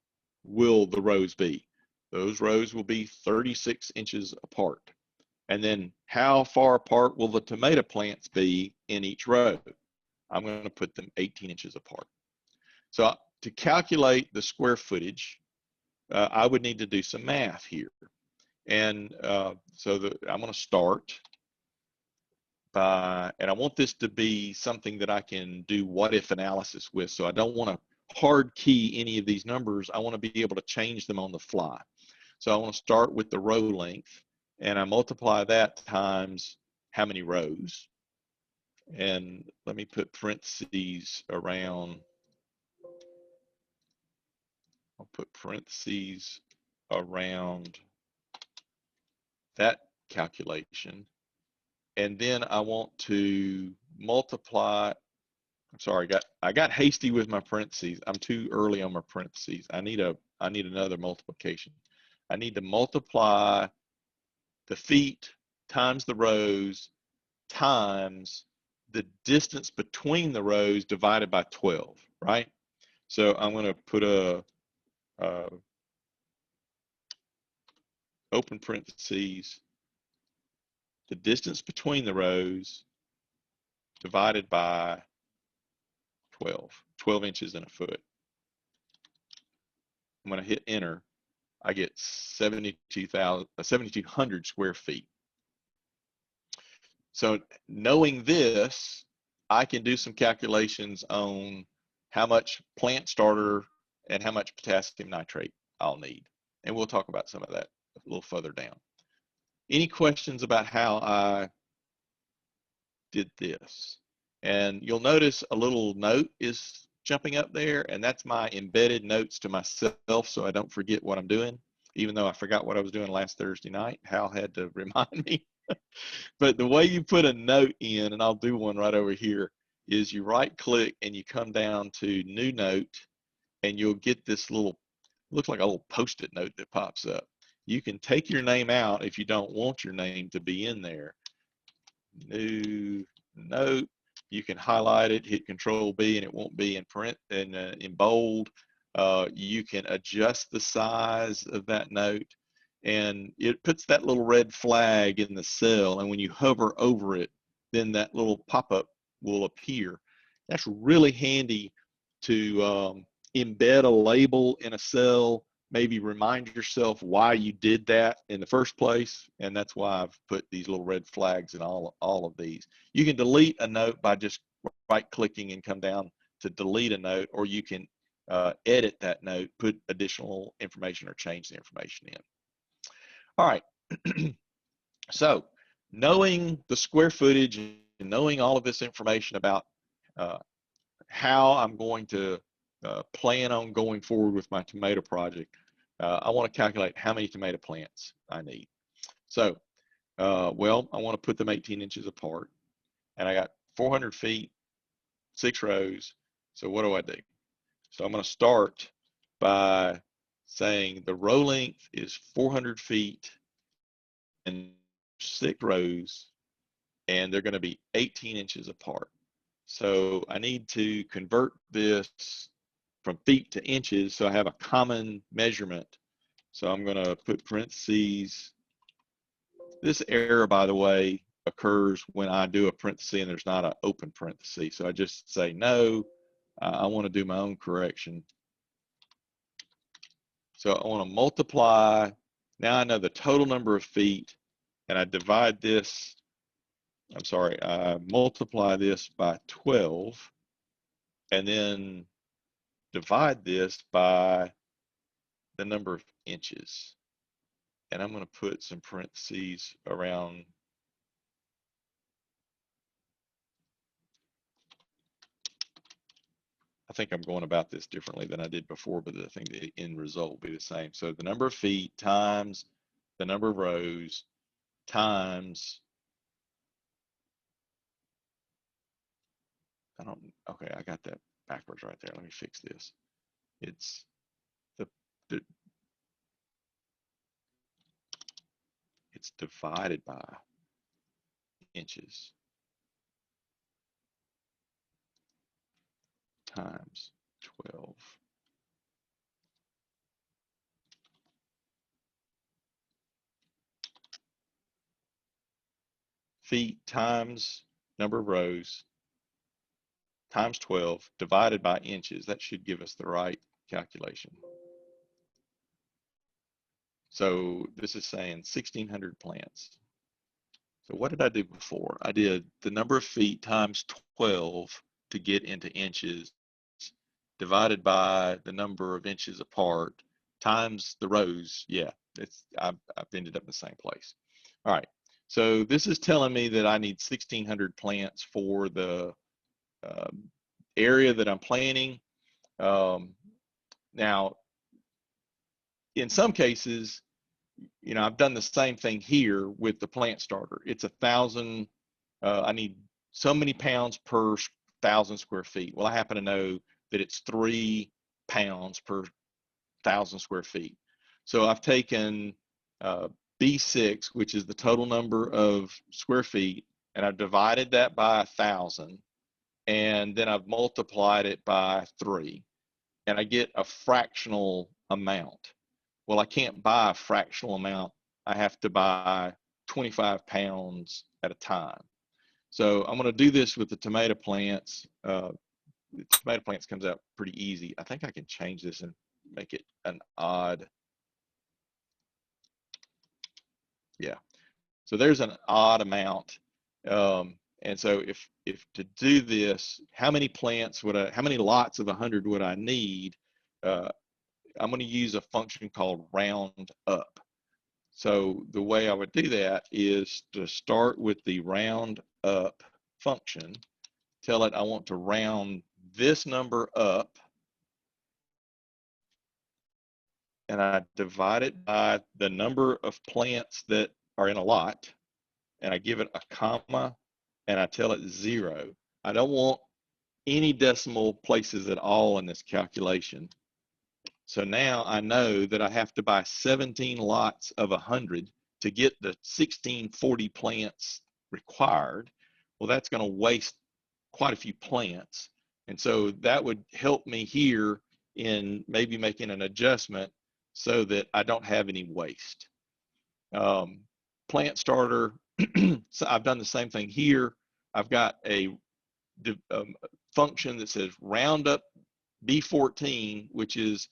will the rows be? Those rows will be 36 inches apart. And then how far apart will the tomato plants be in each row? I'm going to put them 18 inches apart. So to calculate the square footage, I would need to do some math here. And so I'm going to start by, and I want this to be something that I can do what if analysis with. So I don't want to hard key any of these numbers. I want to be able to change them on the fly. So I want to start with the row length, and I multiply that times how many rows. And let me put parentheses around, I'll put parentheses around that calculation. And then I want to multiply, I'm sorry, I got hasty with my parentheses. I'm too early on my parentheses. I need another multiplication. I need to multiply the feet times the rows times the distance between the rows divided by 12, right? So I'm going to put a open parentheses, the distance between the rows divided by 12 inches in a foot. I'm going to hit enter. I get 7,200 square feet. So knowing this, I can do some calculations on how much plant starter and how much potassium nitrate I'll need. And we'll talk about some of that a little further down. Any questions about how I did this? And you'll notice a little note is jumping up there, and that's my embedded notes to myself so I don't forget what I'm doing, even though I forgot what I was doing last Thursday night. Hal had to remind me. But the way you put a note in, and I'll do one right over here, is you right click and you come down to new note, and you'll get this little, looks like a little post-it note that pops up. You can take your name out if you don't want your name to be in there. New note. You can highlight it, hit Control B, and it won't be in print and in bold. You can adjust the size of that note, and it puts that little red flag in the cell. And when you hover over it, then that little pop-up will appear. That's really handy to embed a label in a cell, maybe remind yourself why you did that in the first place. And that's why I've put these little red flags in all of these. You can delete a note by just right clicking and come down to delete a note, or you can edit that note, put additional information or change the information in. All right. So knowing the square footage and knowing all of this information about how I'm going to plan on going forward with my tomato project, I want to calculate how many tomato plants I need. So, well, I want to put them 18 inches apart, and I got 400 feet, 6 rows. So what do? So I'm going to start by saying the row length is 400 feet and 6 rows, and they're going to be 18 inches apart. So I need to convert this from feet to inches so I have a common measurement. So I'm going to put parentheses. This error, by the way, occurs when I do a parenthesis and there's not an open parenthesis. So I just say no. I want to do my own correction. So I want to multiply. Now I know the total number of feet, and I divide this. I'm sorry, I multiply this by 12. and then divide this by the number of inches. And I'm going to put some parentheses around I think I'm going about this differently than I did before, but I think the end result will be the same. So the number of feet times the number of rows times, okay, I got that backwards right there. Let me fix this. It's the it's divided by inches times 12. Feet times number of rows times 12 divided by inches. That should give us the right calculation. So this is saying 1,600 plants. So what did I do before? I did the number of feet times 12 to get into inches, divided by the number of inches apart, times the rows. Yeah, I've ended up in the same place. All right, so this is telling me that I need 1,600 plants for the area that I'm planting. Now, in some cases, you know, I've done the same thing here with the plant starter. It's 1,000, I need so many pounds per 1,000 square feet. Well, I happen to know that it's 3 pounds per 1,000 square feet. So I've taken B6, which is the total number of square feet, and I've divided that by 1,000, and then I've multiplied it by 3, and I get a fractional amount. Well, I can't buy a fractional amount. I have to buy 25 pounds at a time. So I'm going to do this with the tomato plants. The tomato plants comes out pretty easy. I think I can change this and make it an odd. Yeah. So there's an odd amount. And so if to do this, how many plants would how many lots of 100 would I need? I'm going to use a function called round up. So the way I would do that is to start with the round up function, tell it I want to round this number up, and I divide it by the number of plants that are in a lot, and I give it a comma, and I tell it 0. I don't want any decimal places at all in this calculation. So now I know that I have to buy 17 lots of 100 to get the 1,640 plants required. Well, that's going to waste quite a few plants. And so that would help me here in maybe making an adjustment so that I don't have any waste. Plant starter, so I've done the same thing here. I've got a function that says round up B14, which is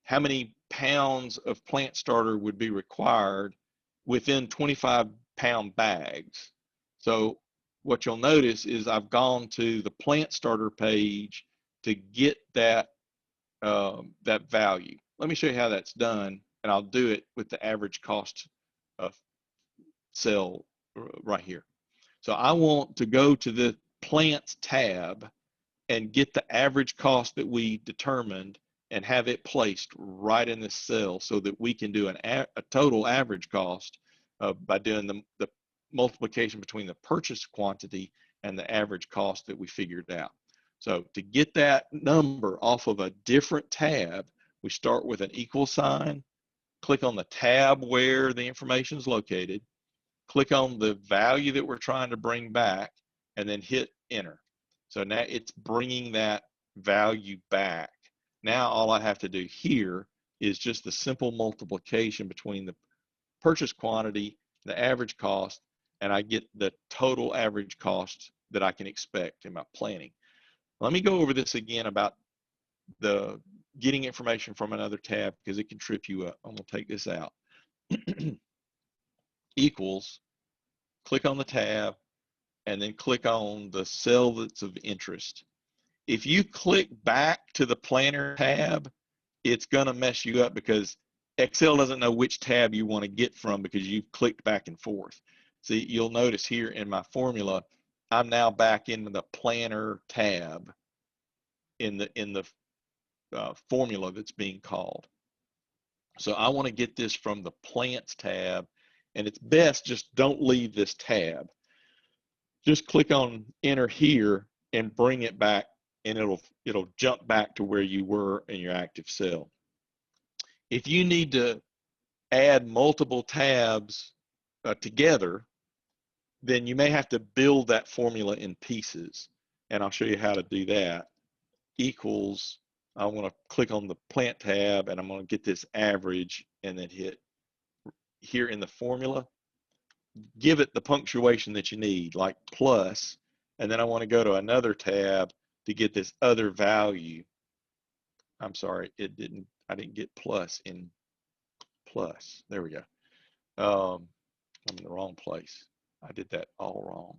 how many pounds of plant starter would be required within 25-pound bags. So what you'll notice is I've gone to the plant starter page to get that, that value. Let me show you how that's done, and I'll do it with the average cost of cell right here. So I want to go to the plants tab and get the average cost that we determined and have it placed right in this cell so that we can do a total average cost by doing the multiplication between the purchase quantity and the average cost that we figured out. So to get that number off of a different tab, we start with an equal sign, click on the tab where the information is located, click on the value that we're trying to bring back, and then hit enter. So now it's bringing that value back. Now all I have to do here is just the simple multiplication between the purchase quantity, the average cost, and I get the total average cost that I can expect in my planning. Let me go over this again about the getting information from another tab because it can trip you up. I'm going to take this out. Equals, click on the tab, and then click on the cell that's of interest. if you click back to the planner tab, it's going to mess you up because Excel doesn't know which tab you want to get from because you've clicked back and forth. See, you'll notice here in my formula, I'm now back into the planner tab in the formula that's being called. So I want to get this from the plants tab, and it's best just don't leave this tab. Just click on enter here and bring it back, and it'll jump back to where you were in your active cell. If you need to add multiple tabs together, then you may have to build that formula in pieces, and I'll show you how to do that. Equals, I want to click on the plant tab, and I'm going to get this average and then hit here in the formula. Give it the punctuation that you need, like plus, and then I want to go to another tab to get this other value. I'm sorry, I didn't get plus in plus. There we go. I'm in the wrong place. I did that all wrong.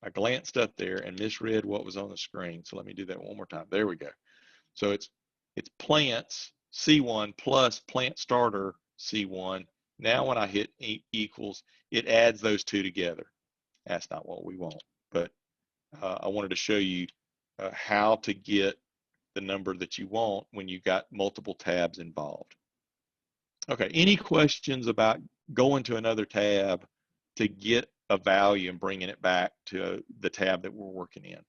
I glanced up there and misread what was on the screen. So let me do that one more time. There we go. So it's plants C1 plus plant starter C1. Now when I hit equals, it adds those two together. That's not what we want, but I wanted to show you how to get the number that you want when you got multiple tabs involved. Okay, any questions about going to another tab to get a value and bringing it back to the tab that we're working in?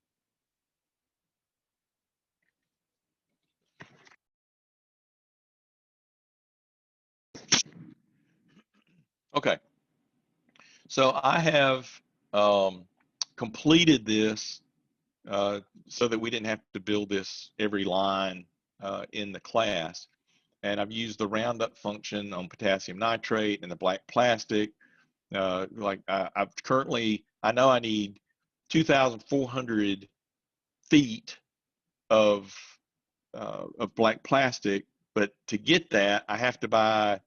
Okay, so I have completed this so that we didn't have to build this every line in the class. And I've used the roundup function on potassium nitrate and the black plastic. I've currently, I know I need 2,400 feet of black plastic, but to get that, I have to buy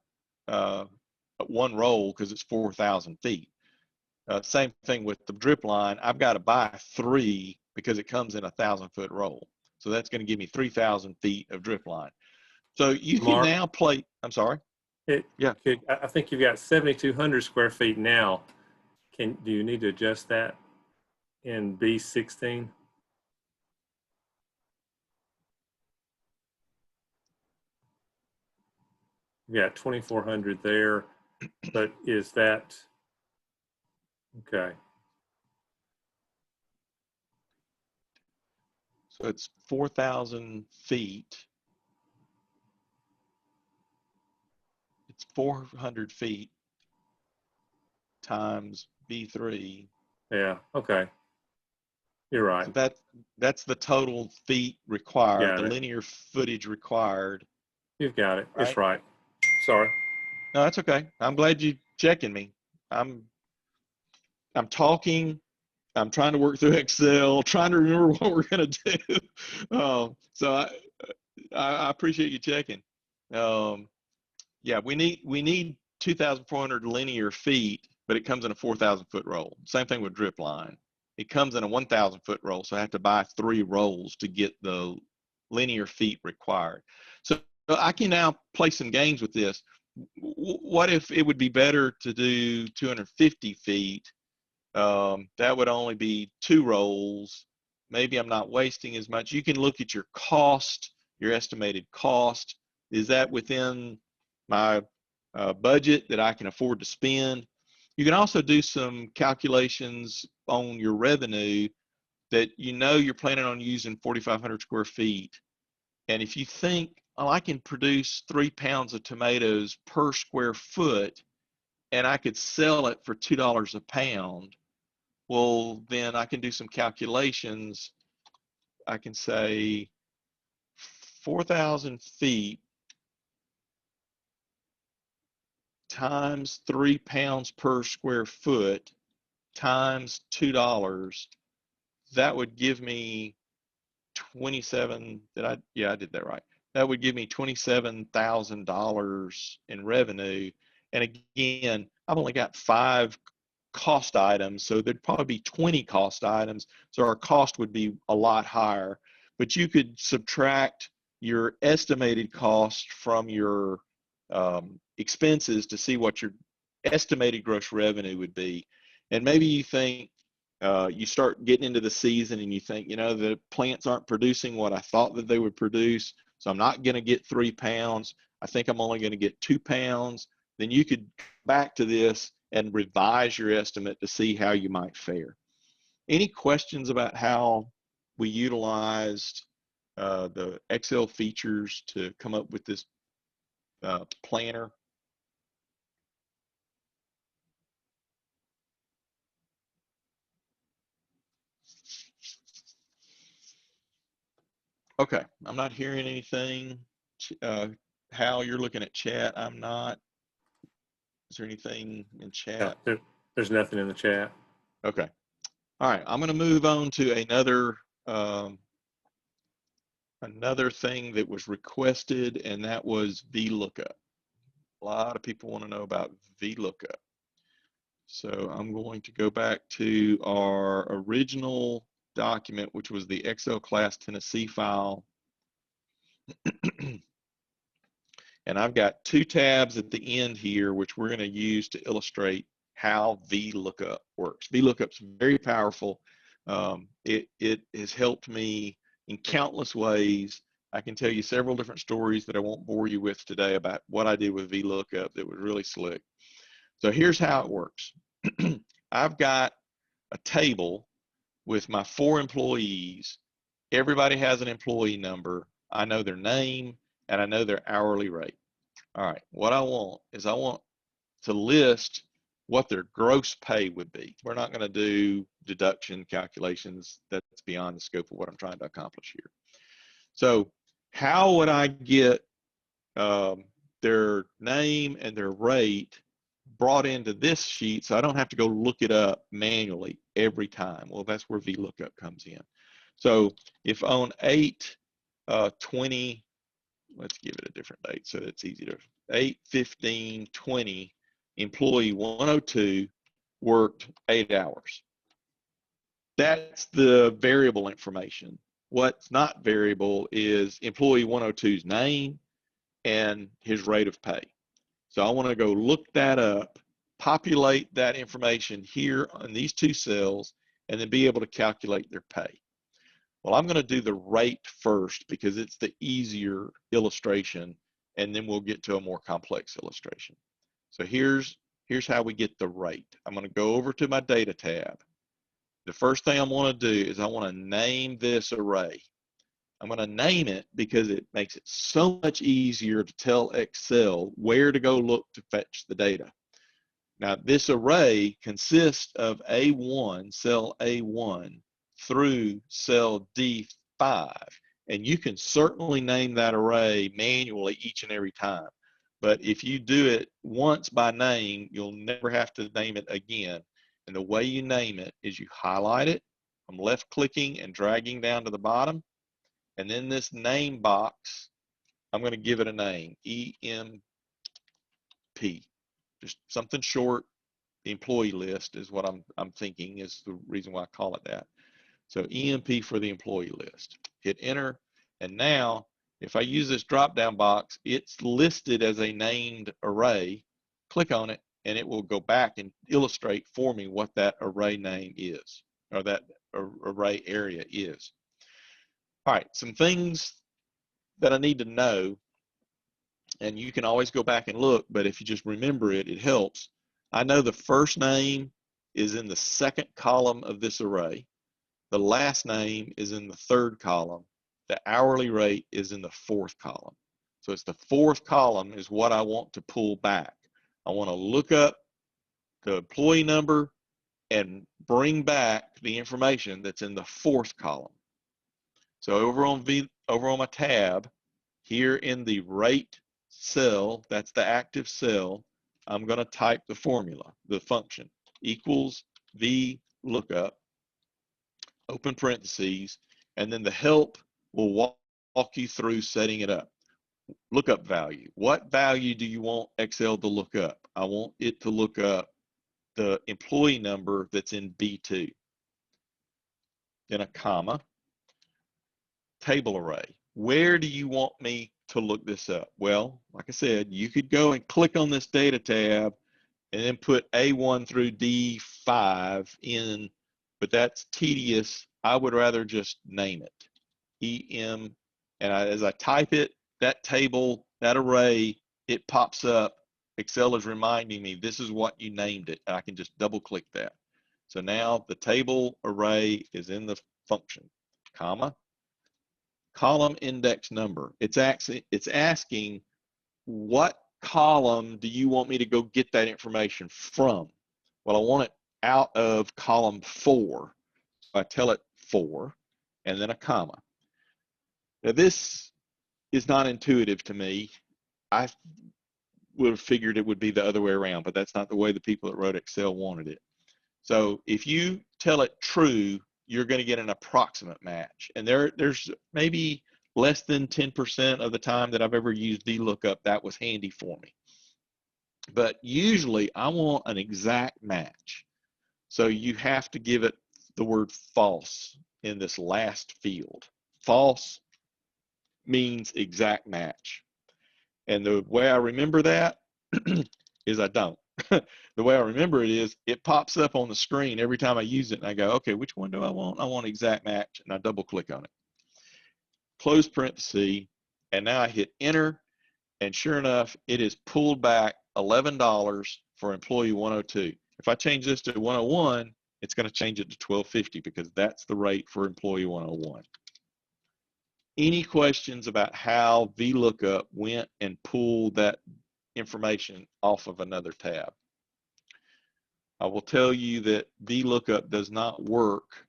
one roll because it's 4,000 feet. Same thing with the drip line. I've got to buy 3 because it comes in a 1,000-foot roll. So that's going to give me 3,000 feet of drip line. So you can now play. I'm sorry. Yeah. I think you've got 7,200 square feet now. Do you need to adjust that in B16? Yeah, 2,400 there, but is that okay? So it's 4,000 feet. It's 400 feet times B3. Yeah, okay. You're right. So that's the total feet required, the linear footage required. You've got it. Right? It's right. Sorry. No, that's okay. I'm glad you checking me. I'm talking. I'm trying to work through Excel, trying to remember what we're going to do. So I appreciate you checking. Yeah, we need 2,400 linear feet, but it comes in a 4,000-foot roll. Same thing with drip line. It comes in a 1,000-foot roll, so I have to buy 3 rolls to get the linear feet required. So I can now play some games with this. What if it would be better to do 250 feet? That would only be 2 rolls. Maybe I'm not wasting as much. You can look at your cost, your estimated cost. Is that within my budget that I can afford to spend? You can also do some calculations on your revenue that you know you're planning on using 4,500 square feet. And if you think, oh, I can produce 3 pounds of tomatoes per square foot and I could sell it for $2 a pound, well, then I can do some calculations. I can say 4,000 feet times 3 pounds per square foot times $2. That would give me 27. Yeah, I did that right. That would give me $27,000 in revenue. And again, I've only got 5 cost items, so there'd probably be 20 cost items. So our cost would be a lot higher. but you could subtract your estimated cost from your expenses to see what your estimated gross revenue would be. And maybe you think, you start getting into the season and you think, the plants aren't producing what I thought that they would produce, so I'm not going to get 3 pounds. I think I'm only going to get 2 pounds. Then you could go back to this and revise your estimate to see how you might fare. Any questions about how we utilized the Excel features to come up with this planner? Okay, I'm not hearing anything. Hal, you're looking at chat. I'm not. Is there anything in chat? Yeah, there's nothing in the chat. Okay. All right, I'm going to move on to another thing that was requested, and that was Vlookup. A lot of people want to know about Vlookup. So I'm going to go back to our original document, which was the Excel class Tennessee file. And I've got 2 tabs at the end here, which we're going to use to illustrate how Vlookup works. Vlookup's very powerful. It has helped me in countless ways. I can tell you several different stories that I won't bore you with today about what I did with Vlookup that was really slick. So here's how it works. I've got a table with my 4 employees. Everybody has an employee number. I know their name and I know their hourly rate. All right, what I want to list what their gross pay would be. We're not going to do deduction calculations. That's beyond the scope of what I'm trying to accomplish here. So how would I get their name and their rate brought into this sheet so I don't have to go look it up manually every time? Well, that's where Vlookup comes in. So if on 8/20, let's give it a different date so it's easy to, 8/15/20, employee 102 worked 8 hours. That's the variable information. What's not variable is employee 102's name and his rate of pay. So I want to go look that up, populate that information here on these 2 cells, and then be able to calculate their pay. Well, I'm going to do the rate first because it's the easier illustration, and then we'll get to a more complex illustration. So here's how we get the rate. I'm going to go over to my data tab. The first thing I want to do is I want to name this array. I'm going to name it because it makes it so much easier to tell Excel where to go look to fetch the data. Now, this array consists of A1, cell A1, through cell D5, and you can certainly name that array manually each and every time. But if you do it once by name, you'll never have to name it again. And the way you name it is you highlight it. I'm left clicking and dragging down to the bottom. And then this name box, I'm going to give it a name, EMP. Just something short. The employee list is what I'm thinking is the reason why I call it that. So EMP for the employee list. Hit enter, and now if I use this drop-down box, it's listed as a named array. Click on it, and it will go back and illustrate for me what that array name is, or that array area is. All right, some things that I need to know, and you can always go back and look, but if you just remember it, it helps. I know the first name is in the 2nd column of this array. The last name is in the 3rd column. The hourly rate is in the 4th column. So it's the 4th column is what I want to pull back. I want to look up the employee number and bring back the information that's in the 4th column. So over on my tab, here in the rate cell, that's the active cell, I'm going to type the formula, the function, equals Vlookup, open parentheses, and then the help will walk you through setting it up. Lookup value. What value do you want Excel to look up? I want it to look up the employee number that's in B2. Then a comma. table array. Where do you want me to look this up? Well, like I said, you could go and click on this data tab and then put A1 through D5 in, but that's tedious. I would rather just name it, EM, and as I type it, that table, that array, it pops up. Excel is reminding me this is what you named it, and I can just double click that. So now the table array is in the function, comma, column index number. It's asking what column do you want me to go get that information from? Well, I want it out of column 4. So I tell it 4 and then a comma. Now this is not intuitive to me. I would have figured it would be the other way around, but that's not the way the people that wrote Excel wanted it. So if you tell it true, you're going to get an approximate match. And there's maybe less than 10% of the time that I've ever used VLOOKUP, that was handy for me. But usually I want an exact match. So you have to give it the word false in this last field. False means exact match. And the way I remember that is I don't. The way I remember it is it pops up on the screen every time I use it and I go, okay, which one do I want? I want exact match, and I double click on it. Close parenthesis, and now I hit enter, and sure enough, it is pulled back $11 for employee 102. If I change this to 101, it's going to change it to $12.50 because that's the rate for employee 101. Any questions about how VLOOKUP went and pulled that information off of another tab? I will tell you that VLOOKUP does not work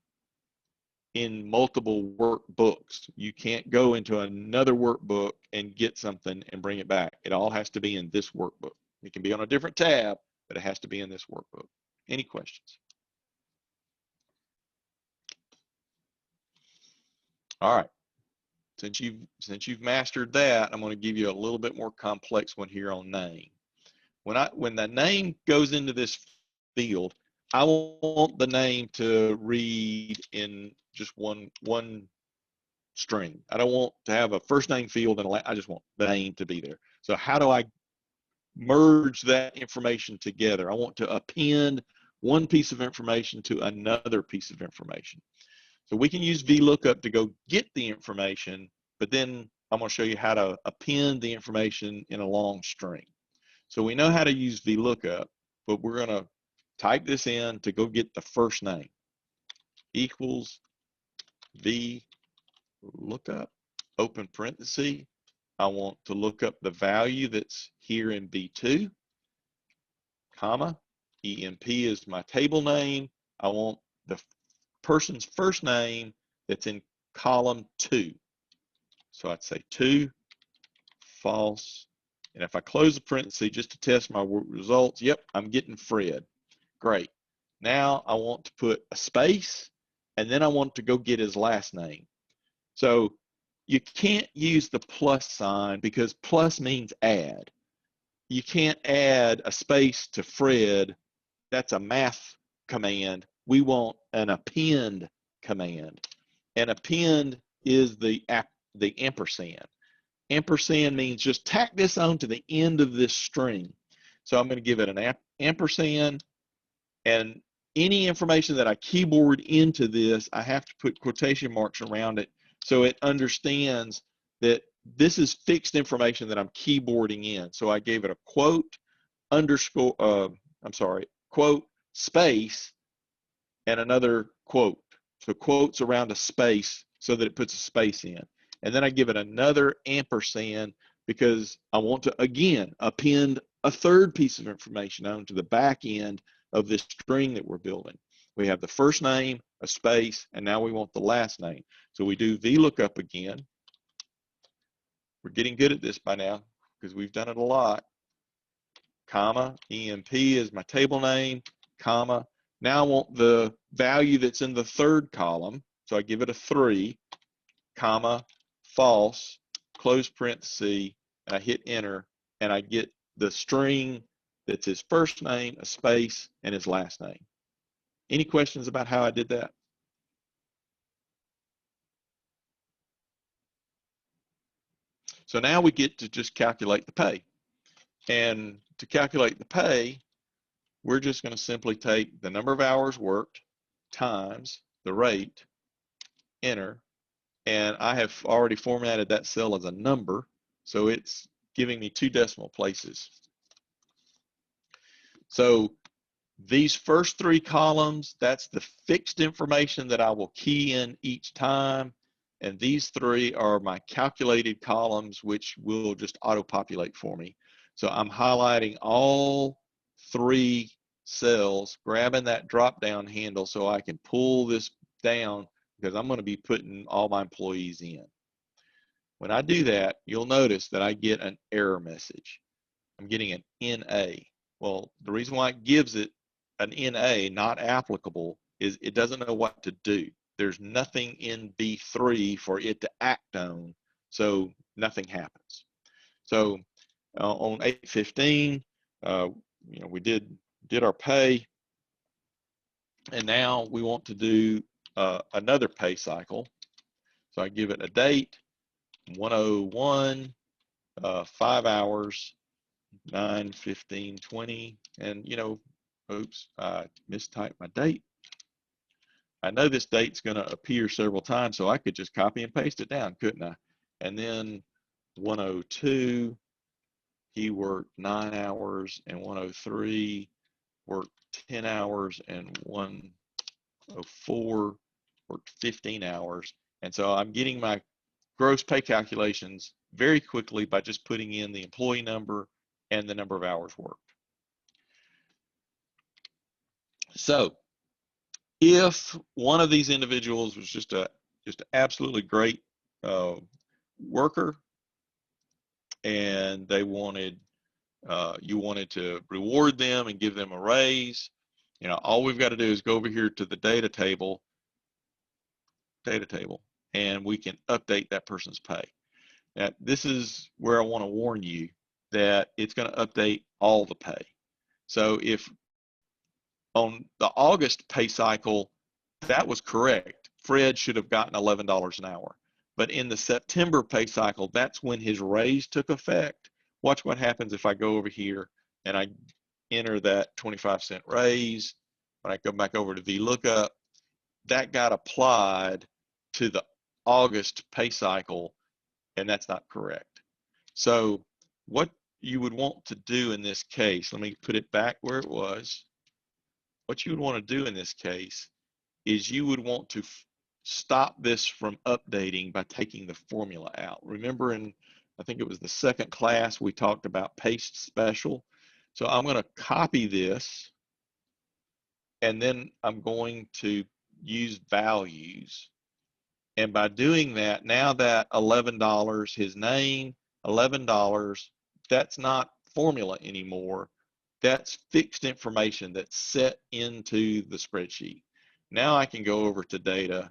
in multiple workbooks. You can't go into another workbook and get something and bring it back. It all has to be in this workbook. It can be on a different tab, but it has to be in this workbook. Any questions? All right. Since you've mastered that, I'm going to give you a little bit more complex one here on name. When the name goes into this field, I want the name to read in just one string. I don't want to have a first name field and I just want the name to be there. So how do I merge that information together? I want to append one piece of information to another piece of information. So we can use VLOOKUP to go get the information, but then I'm going to show you how to append the information in a long string. So we know how to use VLOOKUP, but we're going to type this in to go get the first name. Equals VLOOKUP, open parenthesis. I want to look up the value that's here in B2, comma, EMP is my table name. I want the person's first name that's in column 2. So I'd say 2, false. And if I close the parenthesis just to test my results, yep, I'm getting Fred. Great. Now I want to put a space, and then I want to go get his last name. So you can't use the plus sign because plus means add. You can't add a space to Fred. That's a math command. We want an append command. And append is the ampersand. Ampersand means just tack this on to the end of this string. So I'm going to give it an ampersand, and any information that I keyboard into this, I have to put quotation marks around it so it understands that this is fixed information that I'm keyboarding in. So I gave it a quote, quote, space, and another quote. So quotes around a space so that it puts a space in. And then I give it another ampersand because I want to, again, append a third piece of information onto the back end of this string that we're building. We have the first name, a space, and now we want the last name. So we do VLOOKUP again. We're getting good at this by now because we've done it a lot. Comma, EMP is my table name, comma. Now I want the value that's in the third column, so I give it a 3, comma, false, close parenthesis, and I hit enter, and I get the string that's his first name, a space, and his last name. Any questions about how I did that? So now we get to just calculate the pay. And to calculate the pay, we're just going to simply take the number of hours worked times the rate, enter, and I have already formatted that cell as a number, so it's giving me 2 decimal places. So these first 3 columns, that's the fixed information that I will key in each time, and these 3 are my calculated columns, which will just auto-populate for me. So I'm highlighting all 3 cells, grabbing that drop-down handle so I can pull this down because I'm going to be putting all my employees in. When I do that, you'll notice that I get an error message. I'm getting an NA. Well, the reason why it gives it an NA, not applicable, is it doesn't know what to do. There's nothing in B3 for it to act on, so nothing happens. So on 8/15, you know, we did our pay, and now we want to do another pay cycle. So I give it a date, 101, 5 hours, 9/15/20, and you know, oops, I mistyped my date. I know this date's going to appear several times, so I could just copy and paste it down, couldn't I? And then 102, he worked 9 hours, and 103 worked 10 hours, and 104 worked 15 hours. And so I'm getting my gross pay calculations very quickly by just putting in the employee number and the number of hours worked. So if one of these individuals was just an absolutely great worker, and they wanted you wanted to reward them and give them a raise, you know, all we've got to do is go over here to the data table, and we can update that person's pay. Now, this is where I want to warn you that it's going to update all the pay. So if on the August pay cycle, that was correct. Fred should have gotten $11 an hour. But in the September pay cycle, that's when his raise took effect. Watch what happens if I go over here and I enter that 25-cent raise. When I go back over to VLOOKUP, that got applied to the August pay cycle, and that's not correct. So what you would want to do in this case, let me put it back where it was. What you would want to do in this case is you would want to stop this from updating by taking the formula out. Remember in, I think it was the second class, we talked about paste special. So I'm going to copy this, and then I'm going to use values. And by doing that, now that $11, his name, $11, that's not formula anymore. That's fixed information that's set into the spreadsheet. Now I can go over to data,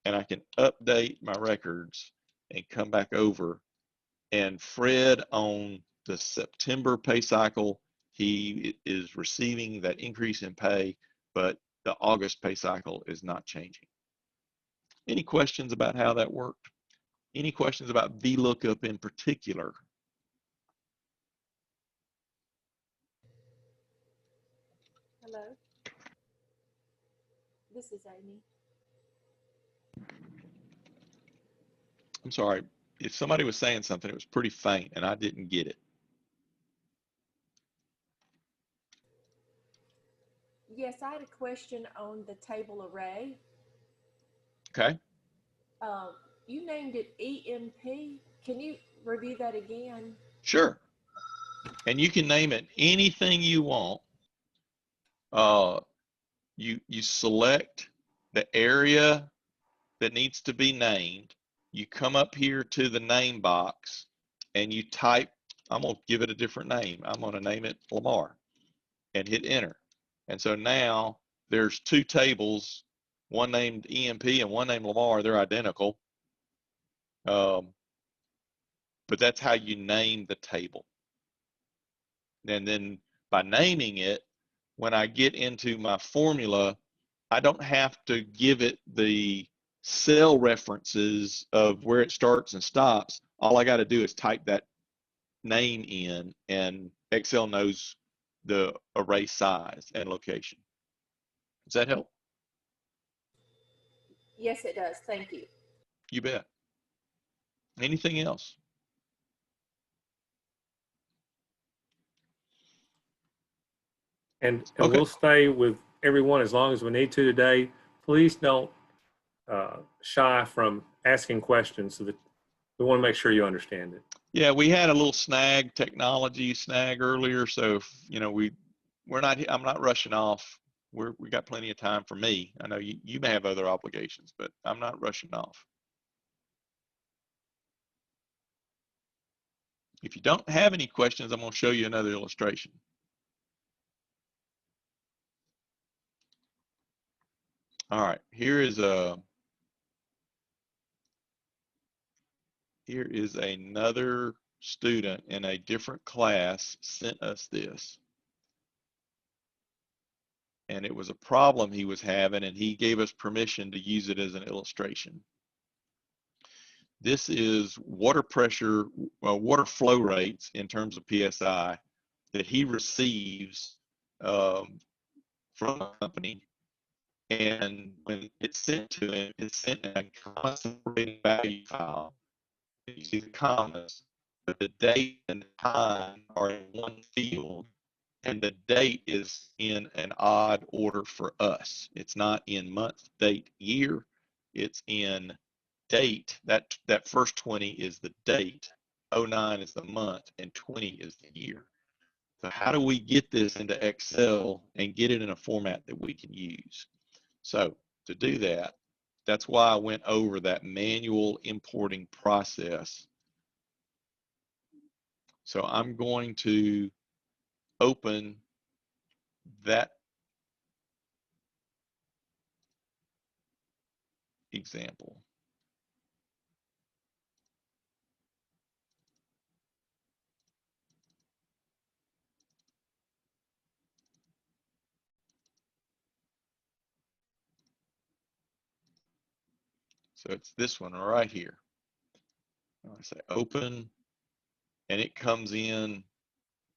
and I can update my records and come back over. And Fred on the September pay cycle, he is receiving that increase in pay, but the August pay cycle is not changing. Any questions about how that worked? Any questions about VLOOKUP in particular? Hello, this is Amy. I'm sorry, if somebody was saying something, it was pretty faint and I didn't get it. Yes, I had a question on the table array. Okay. You named it EMP. Can you review that again? Sure. And you can name it anything you want. You select the area that needs to be named. You come up here to the name box and you type, I'm going to give it a different name. I'm going to name it Lamar, and hit enter. And so now there's 2 tables, one named EMP and one named Lamar. They're identical. But that's how you name the table. And then by naming it, when I get into my formula, I don't have to give it the cell references of where it starts and stops. All I got to do is type that name in, and Excel knows the array size and location. Does that help? Yes, it does. Thank you. You bet. Anything else? And Okay. we'll stay with everyone as long as we need to today. Please don't shy from asking questions, so that we want to make sure you understand it. Yeah, we had a little technology snag earlier, so you know I'm not rushing off. We got plenty of time for me. I know you may have other obligations, but I'm not rushing off. If you don't have any questions, I'm going to show you another illustration. All right, here is another student in a different class sent us this. And it was a problem he was having, and he gave us permission to use it as an illustration. This is water pressure, water flow rates in terms of PSI that he receives from a company. And when it's sent to him, it's sent in a comma-separated value file. You see the commas, but the date and the time are in one field, and the date is in an odd order for us. It's not in month, date, year. It's in date. That first 20 is the date, 09 is the month, and 20 is the year. So how do we get this into Excel and get it in a format that we can use? So to do that, that's why I went over that manual importing process. So I'm going to open that example. So it's this one right here. I say open, and it comes in,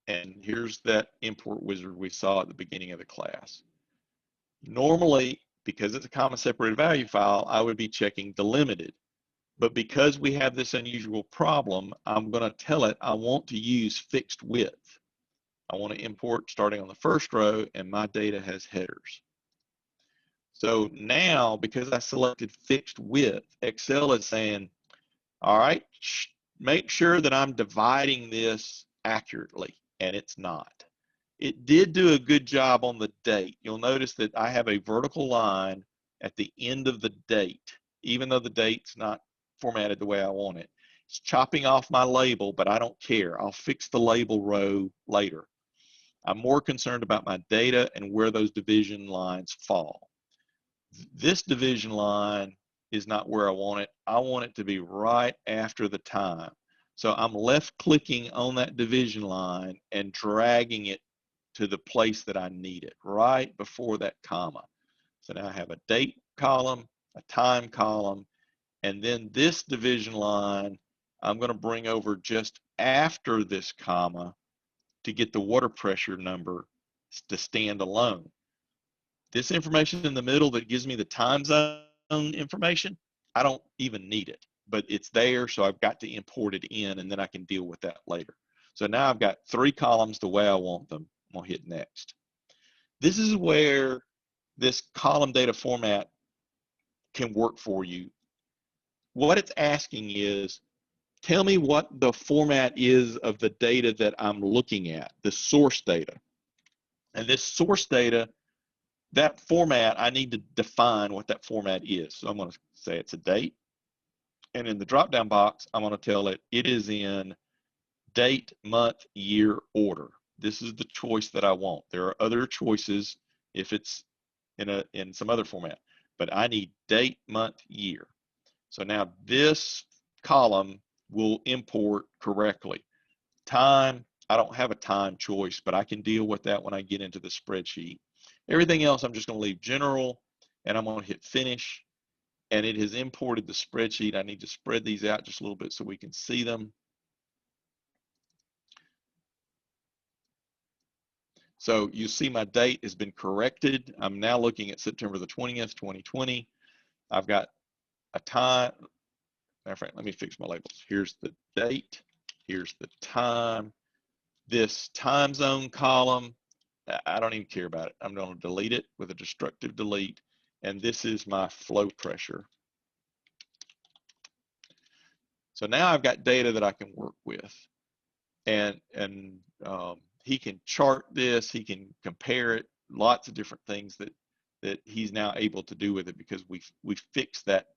and here's that import wizard we saw at the beginning of the class. Normally, because it's a comma separated value file, I would be checking delimited. But because we have this unusual problem, I'm going to tell it I want to use fixed width. I want to import starting on the first row, and my data has headers. So now, because I selected fixed width, Excel is saying, all right, make sure that I'm dividing this accurately, and it's not. It did do a good job on the date. You'll notice that I have a vertical line at the end of the date, even though the date's not formatted the way I want it. It's chopping off my label, but I don't care. I'll fix the label row later. I'm more concerned about my data and where those division lines fall. This division line is not where I want it. I want it to be right after the time. So I'm left clicking on that division line and dragging it to the place that I need it, right before that comma. So now I have a date column, a time column, and then this division line I'm going to bring over just after this comma to get the water pressure number to stand alone. This information in the middle that gives me the time zone information, I don't even need it, but it's there, so I've got to import it in, and then I can deal with that later. So now I've got 3 columns the way I want them. I'm going to hit next. This is where this column data format can work for you. What it's asking is, tell me what the format is of the data that I'm looking at, the source data. And this source data, that format, I need to define what that format is. So I'm going to say it's a date. And in the drop-down box, I'm going to tell it it is in date, month, year order. This is the choice that I want. There are other choices if it's in some other format, but I need date, month, year. So now this column will import correctly. Time, I don't have a time choice, but I can deal with that when I get into the spreadsheet. Everything else, I'm just going to leave general, and I'm going to hit finish. and it has imported the spreadsheet. I need to spread these out just a little bit so we can see them. So you see my date has been corrected. I'm now looking at September the 20th, 2020. I've got a time. Matter of fact, let me fix my labels. Here's the date. Here's the time. This time zone column, I don't even care about it. I'm going to delete it with a destructive delete. And this is my flow pressure. So now I've got data that I can work with. And he can chart this, he can compare it, lots of different things that he's now able to do with it because we fixed that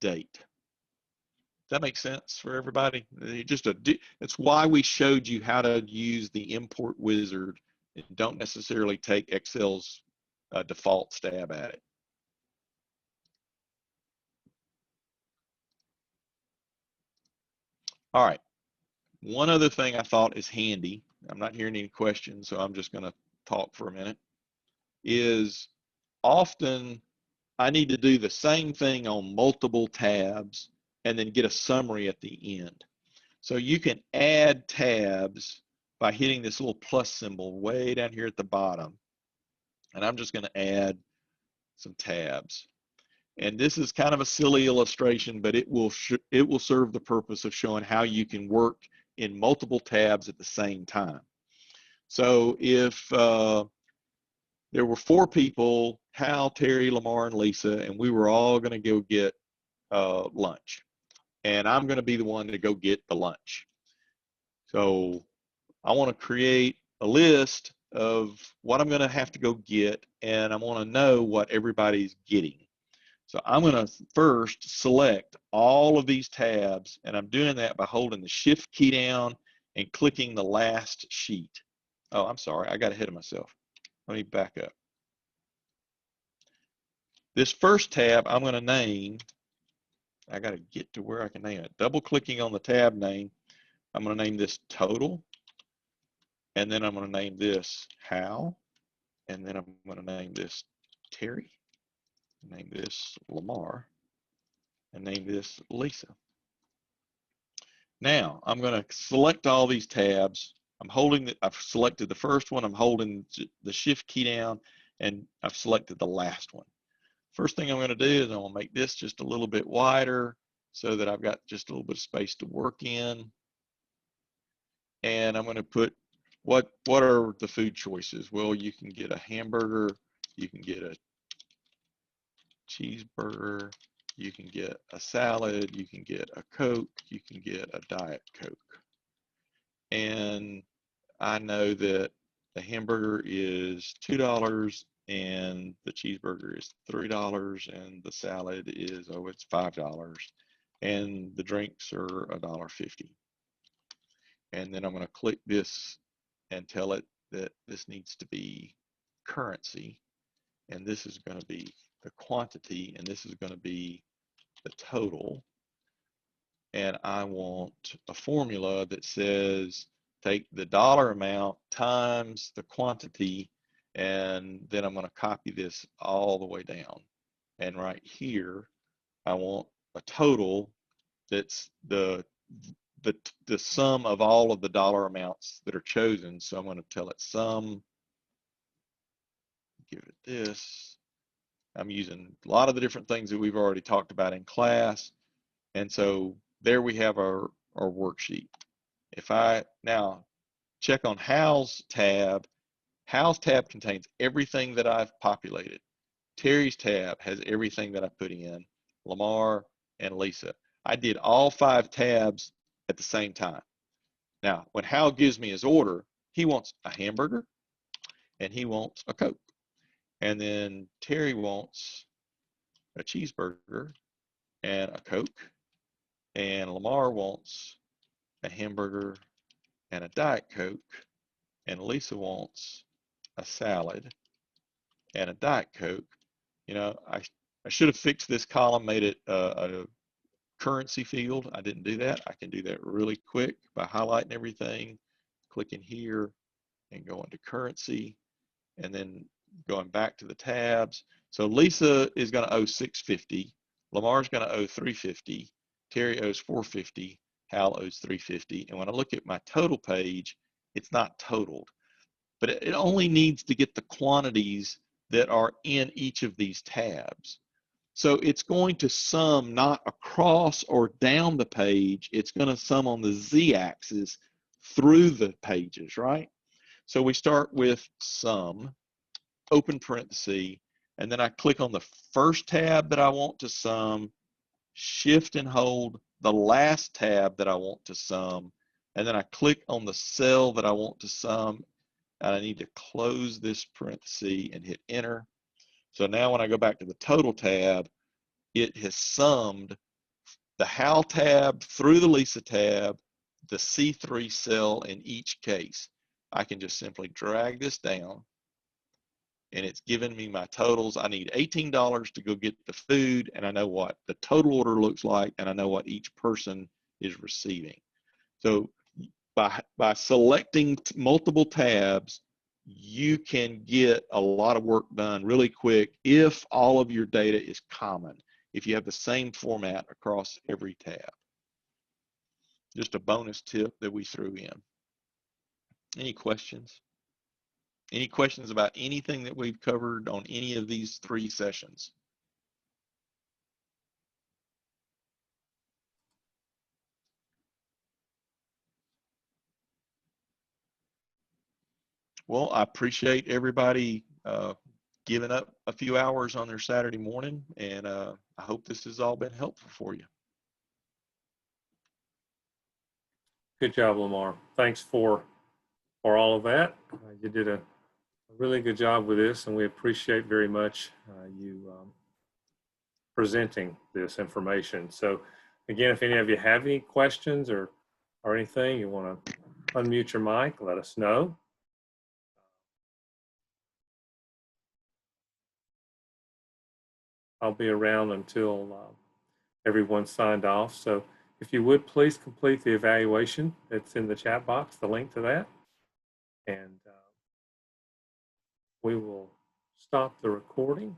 date. Does that make sense for everybody? It's why we showed you how to use the import wizard and don't necessarily take Excel's default stab at it. All right. One other thing I thought is handy, I'm not hearing any questions, so I'm just going to talk for a minute, is often I need to do the same thing on multiple tabs and then get a summary at the end. So you can add tabs by hitting this little plus symbol way down here at the bottom. And I'm just going to add some tabs. And this is kind of a silly illustration, but it will serve the purpose of showing how you can work in multiple tabs at the same time. So if there were 4 people, Hal, Terry, Lamar, and Lisa, and we were all going to go get lunch. And I'm going to be the one to go get the lunch. So I want to create a list of what I'm going to have to go get, and I want to know what everybody's getting. So I'm going to first select all of these tabs, and I'm doing that by holding the Shift key down and clicking the last sheet. Oh, I'm sorry, I got ahead of myself. Let me back up. This first tab I'm going to name, I got to get to where I can name it. Double clicking on the tab name, I'm going to name this Total, and then I'm going to name this Hal, and then I'm going to name this Terry, name this Lamar, and name this Lisa. Now I'm going to select all these tabs. I've selected the first one, I'm holding the Shift key down, and I've selected the last one. First thing I'm going to do is I'm going to make this just a little bit wider so that I've got just a little bit of space to work in. And I'm going to put, what are the food choices? Well, you can get a hamburger, you can get a cheeseburger, you can get a salad, you can get a Coke, you can get a Diet Coke. And I know that the hamburger is $2 and the cheeseburger is $3 and the salad is, it's $5 and the drinks are $1.50. And then I'm going to click this and tell it that this needs to be currency, and this is going to be the quantity, and this is going to be the total. And I want a formula that says take the dollar amount times the quantity, and then I'm going to copy this all the way down. And right here, I want a total that's the sum of all of the dollar amounts that are chosen. So I'm going to tell it sum, give it this. I'm using a lot of the different things that we've already talked about in class. And so there we have our worksheet. If I now check on Hal's tab contains everything that I've populated. Terry's tab has everything that I put in, Lamar and Lisa. I did all 5 tabs at the same time. Now, when Hal gives me his order, he wants a hamburger and he wants a Coke. And then Terry wants a cheeseburger and a Coke. And Lamar wants a hamburger and a Diet Coke. And Lisa wants a salad and a Diet Coke. You know, I should have fixed this column, made it a currency field. I didn't do that. I can do that really quick by highlighting everything, clicking here and going to currency. And then going back to the tabs. So Lisa is going to owe $650. Lamar's going to owe $350. Terry owes $450. Hal owes $350. And when I look at my total page, it's not totaled. But it only needs to get the quantities that are in each of these tabs. So it's going to sum not across or down the page, it's going to sum on the z-axis through the pages, right? So we start with sum, open parenthesis, and then I click on the first tab that I want to sum, shift and hold the last tab that I want to sum, and then I click on the cell that I want to sum, and I need to close this parenthesis and hit enter. So now when I go back to the total tab, it has summed the Hal tab through the Lisa tab, the C3 cell in each case. I can just simply drag this down and it's given me my totals. I need $18 to go get the food, and I know what the total order looks like, and I know what each person is receiving. So by selecting multiple tabs, you can get a lot of work done really quick if all of your data is common, if you have the same format across every tab. Just a bonus tip that we threw in. Any questions? Any questions about anything that we've covered on any of these 3 sessions? Well, I appreciate everybody giving up a few hours on their Saturday morning, and I hope this has all been helpful for you. Good job, Lamar. Thanks for all of that. You did a really good job with this, and we appreciate very much you presenting this information. So again, if any of you have any questions or anything, you want to unmute your mic, let us know. I'll be around until everyone's signed off. So if you would, please complete the evaluation that's in the chat box, the link to that. And we will stop the recording.